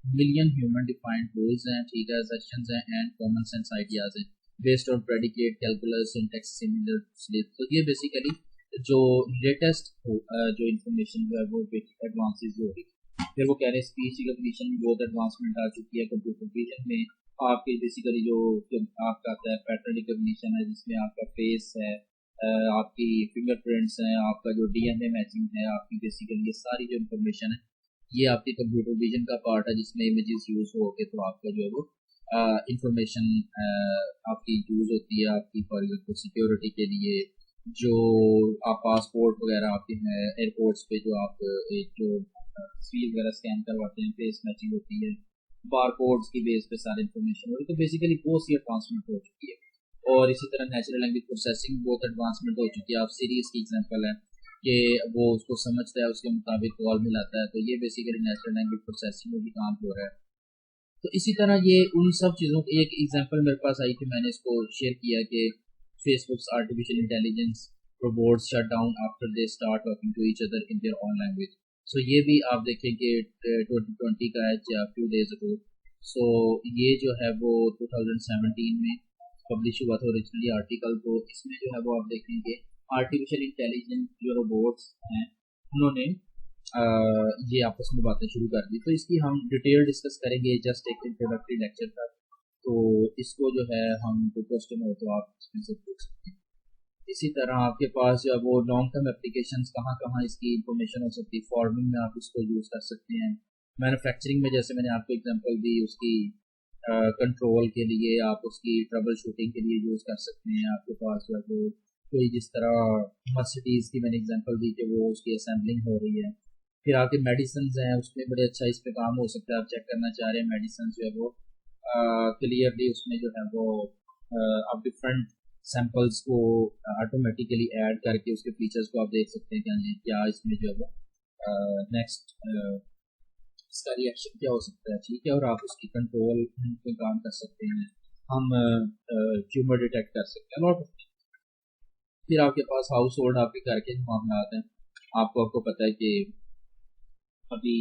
million human defined rules and ठीक है sessions हैं and common sense ideas हैं based on predicate calculus syntax similar sleep। तो ये basically जो latest जो इंफॉर्मेशन जो है वो एडवांसेस हो रही है। फिर वो कह रहे हैं स्पीच रिकग्निशन में बहुत एडवांसमेंट आ चुकी है, कंप्यूटर विजन में आपके बेसिकली जो आपका आता है पैटर्न रिकग्निशन है जिसमें आपका फेस है, आपकी फिंगरप्रिंट्स हैं, आपका जो डीएनए मैचिंग है, आपकी बेसिकली ये सारी जो इन्फॉर्मेशन है ये आपकी कंप्यूटर विजन का पार्ट है जिसमें इमेजेस यूज हो के तो आपका जो है वो इंफॉर्मेशन आपकी यूज होती है आपकी फॉर एग्जाम्पल सिक्योरिटी के लिए। जो आप पासपोर्ट वगैरह आपके हैं एयरपोर्ट्स पे जो आप एक जो तस्वीर वगैरह स्कैन करवाते हैं, फेस मैचिंग होती है, बारकोड्स की बेस पे सारी इन्फॉर्मेशन हो रही है। तो बेसिकली बहुत सी एडवांसमेंट हो चुकी है। और इसी तरह नेचुरल लैंग्वेज प्रोसेसिंग बहुत एडवांसमेंट हो चुकी है। आप सीरीज की एग्जांपल है कि वो उसको समझता है उसके मुताबिक कॉल मिलाता है, तो ये बेसिकली नेचुरल लैंग्वेज प्रोसेसिंग में भी काम हो रहा है। तो इसी तरह ये उन सब चीज़ों की एक एग्जांपल मेरे पास आई थी, मैंने इसको शेयर किया कि Facebook's artificial intelligence robots shut down after they start talking to each other in their own language. So ये भी आप देखें कि 2020 का है फ्यू डेज अगो। सो ये जो है वो 2017 में पब्लिश हुआ था ओरिजिनली आर्टिकल। तो इसमें जो है वो आप देखेंगे आर्टिफिशियल इंटेलिजेंस जो रोबोट्स हैं उन्होंने ये आपस में बातें शुरू कर दी। तो इसकी हम डिटेल डिस्कस करेंगे, जस्ट एक इंट्रोडक्टरी लेक्चर था। तो इसको जो है हम कोई क्वेश्चन हो तो आप इसमें से पूछ सकते हैं। इसी तरह आपके पास जो है वो लॉन्ग टर्म एप्लीकेशंस कहाँ कहाँ इसकी इंफॉर्मेशन हो सकती है। फार्मिंग में आप इसको यूज़ कर सकते हैं। मैन्युफैक्चरिंग में जैसे मैंने आपको एग्जांपल दी उसकी कंट्रोल के लिए आप उसकी ट्रबल शूटिंग के लिए यूज़ कर सकते हैं। आपके पास जो है वो कोई जिस तरह मर्सिडीज़ की मैंने एग्जांपल दी कि वो उसकी असेंबलिंग हो रही है। फिर आपके मेडिसिन हैं उसमें बड़े अच्छा इस पे काम हो सकता है। आप चेक करना चाह रहे हैं मेडिसिन जो है वो क्लियरली उसमें जो है वो आप डिफरेंट सैंपल्स को ऑटोमेटिकली ऐड करके उसके फीचर्स को आप देख सकते हैं कि क्या इसमें जो है वो नेक्स्ट इसका रिएक्शन क्या हो सकता है। ठीक है, और आप उसकी कंट्रोल पे काम कर सकते हैं। हम ट्यूमर डिटेक्ट कर सकते हैं लॉट ऑफ। फिर आपके पास हाउस होल्ड आपके घर के जो मामला हैं आपको पता है कि अभी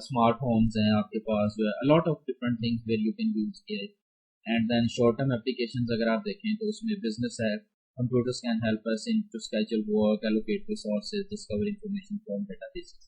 स्मार्ट होम्स हैं आपके पास जो है lot of different things where you can use AI. And then short term applications अगर आप देखें तो उसमें बिजनेस है, computers can help us in to schedule work, allocate resources, discover information from databases.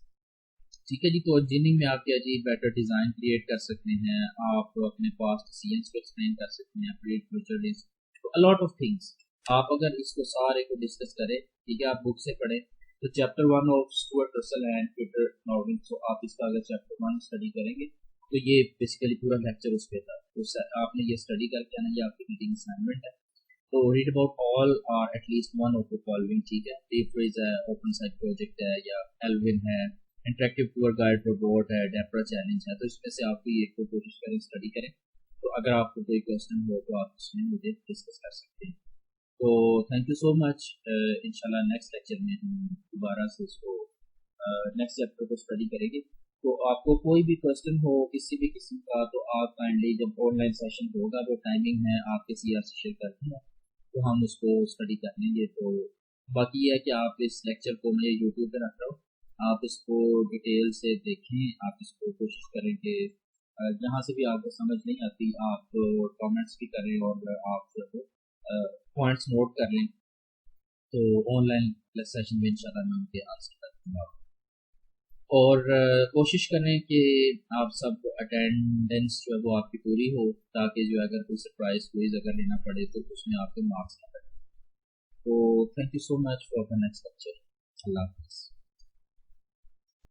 ठीक है जी। तो इंजीनियरिंग में आप क्या जी बेटर डिज़ाइन क्रिएट कर सकते हैं, आप अपने पास्ट डिसीजंस को एक्सप्लेन कर सकते हैं, प्रेडिक्ट फ्यूचर रिस्क, तो अ लॉट ऑफ थिंग्स। आप अगर इसको सारे को डिस्कस करें, ठीक है, आप बुक से पढ़ें तो chapter 1 of Stuart Russell and Peter Norvig, तो आप इसका अगर चैप्टर 1 स्टडी करेंगे तो ये बेसिकली पूरा लेक्चर उस पर था। तो आपने ये स्टडी करके आना, ये आपकी रीडिंग असाइनमेंट है। तो read about all or at least one of the following. ठीक है, डीफ्रीज है, ओपन साइट प्रोजेक्ट है, या एल्विन है, इंटरेक्टिव टूर गाइड रोबोट है, डेप्रा चैलेंज है। तो इसमें से आप भी एक को कोशिश करें, स्टडी करें। तो अगर आपको कोई क्वेश्चन हो तो आप उसमें मुझे डिस्कस कर सकते हैं। तो थैंक यू सो मच। इंशाल्लाह नेक्स्ट लेक्चर में हम दोबारा से इसको नेक्स्ट चैप्टर को स्टडी करेंगे। तो आपको कोई भी क्वेश्चन हो किसी भी किस्म का तो आप काइंडली जब ऑनलाइन सेशन होगा वो टाइमिंग है आपके सीआर से शेयर कर दें तो हम उसको स्टडी कर लेंगे। तो बाकी ये है कि आप इस लेक्चर को मैं यूट्यूब पर रख रहा हूँ, आप इसको डिटेल से देखें, आप इसको कोशिश करें कि जहाँ से भी आपको समझ नहीं आती आप कमेंट्स भी करें और आप पॉइंट्स नोट कर लें। तो ऑनलाइन सेशन में इंशाल्लाह मैं उनके आंसर कर दूँगा। और कोशिश करें कि आप सब अटेंडेंस जो है वो आपकी पूरी हो, ताकि जो अगर कोई सरप्राइज क्विज अगर लेना पड़े तो उसमें आपके मार्क्स ना कटें। तो thank you so much for the next lecture. अल्लाह हाफ़िज़।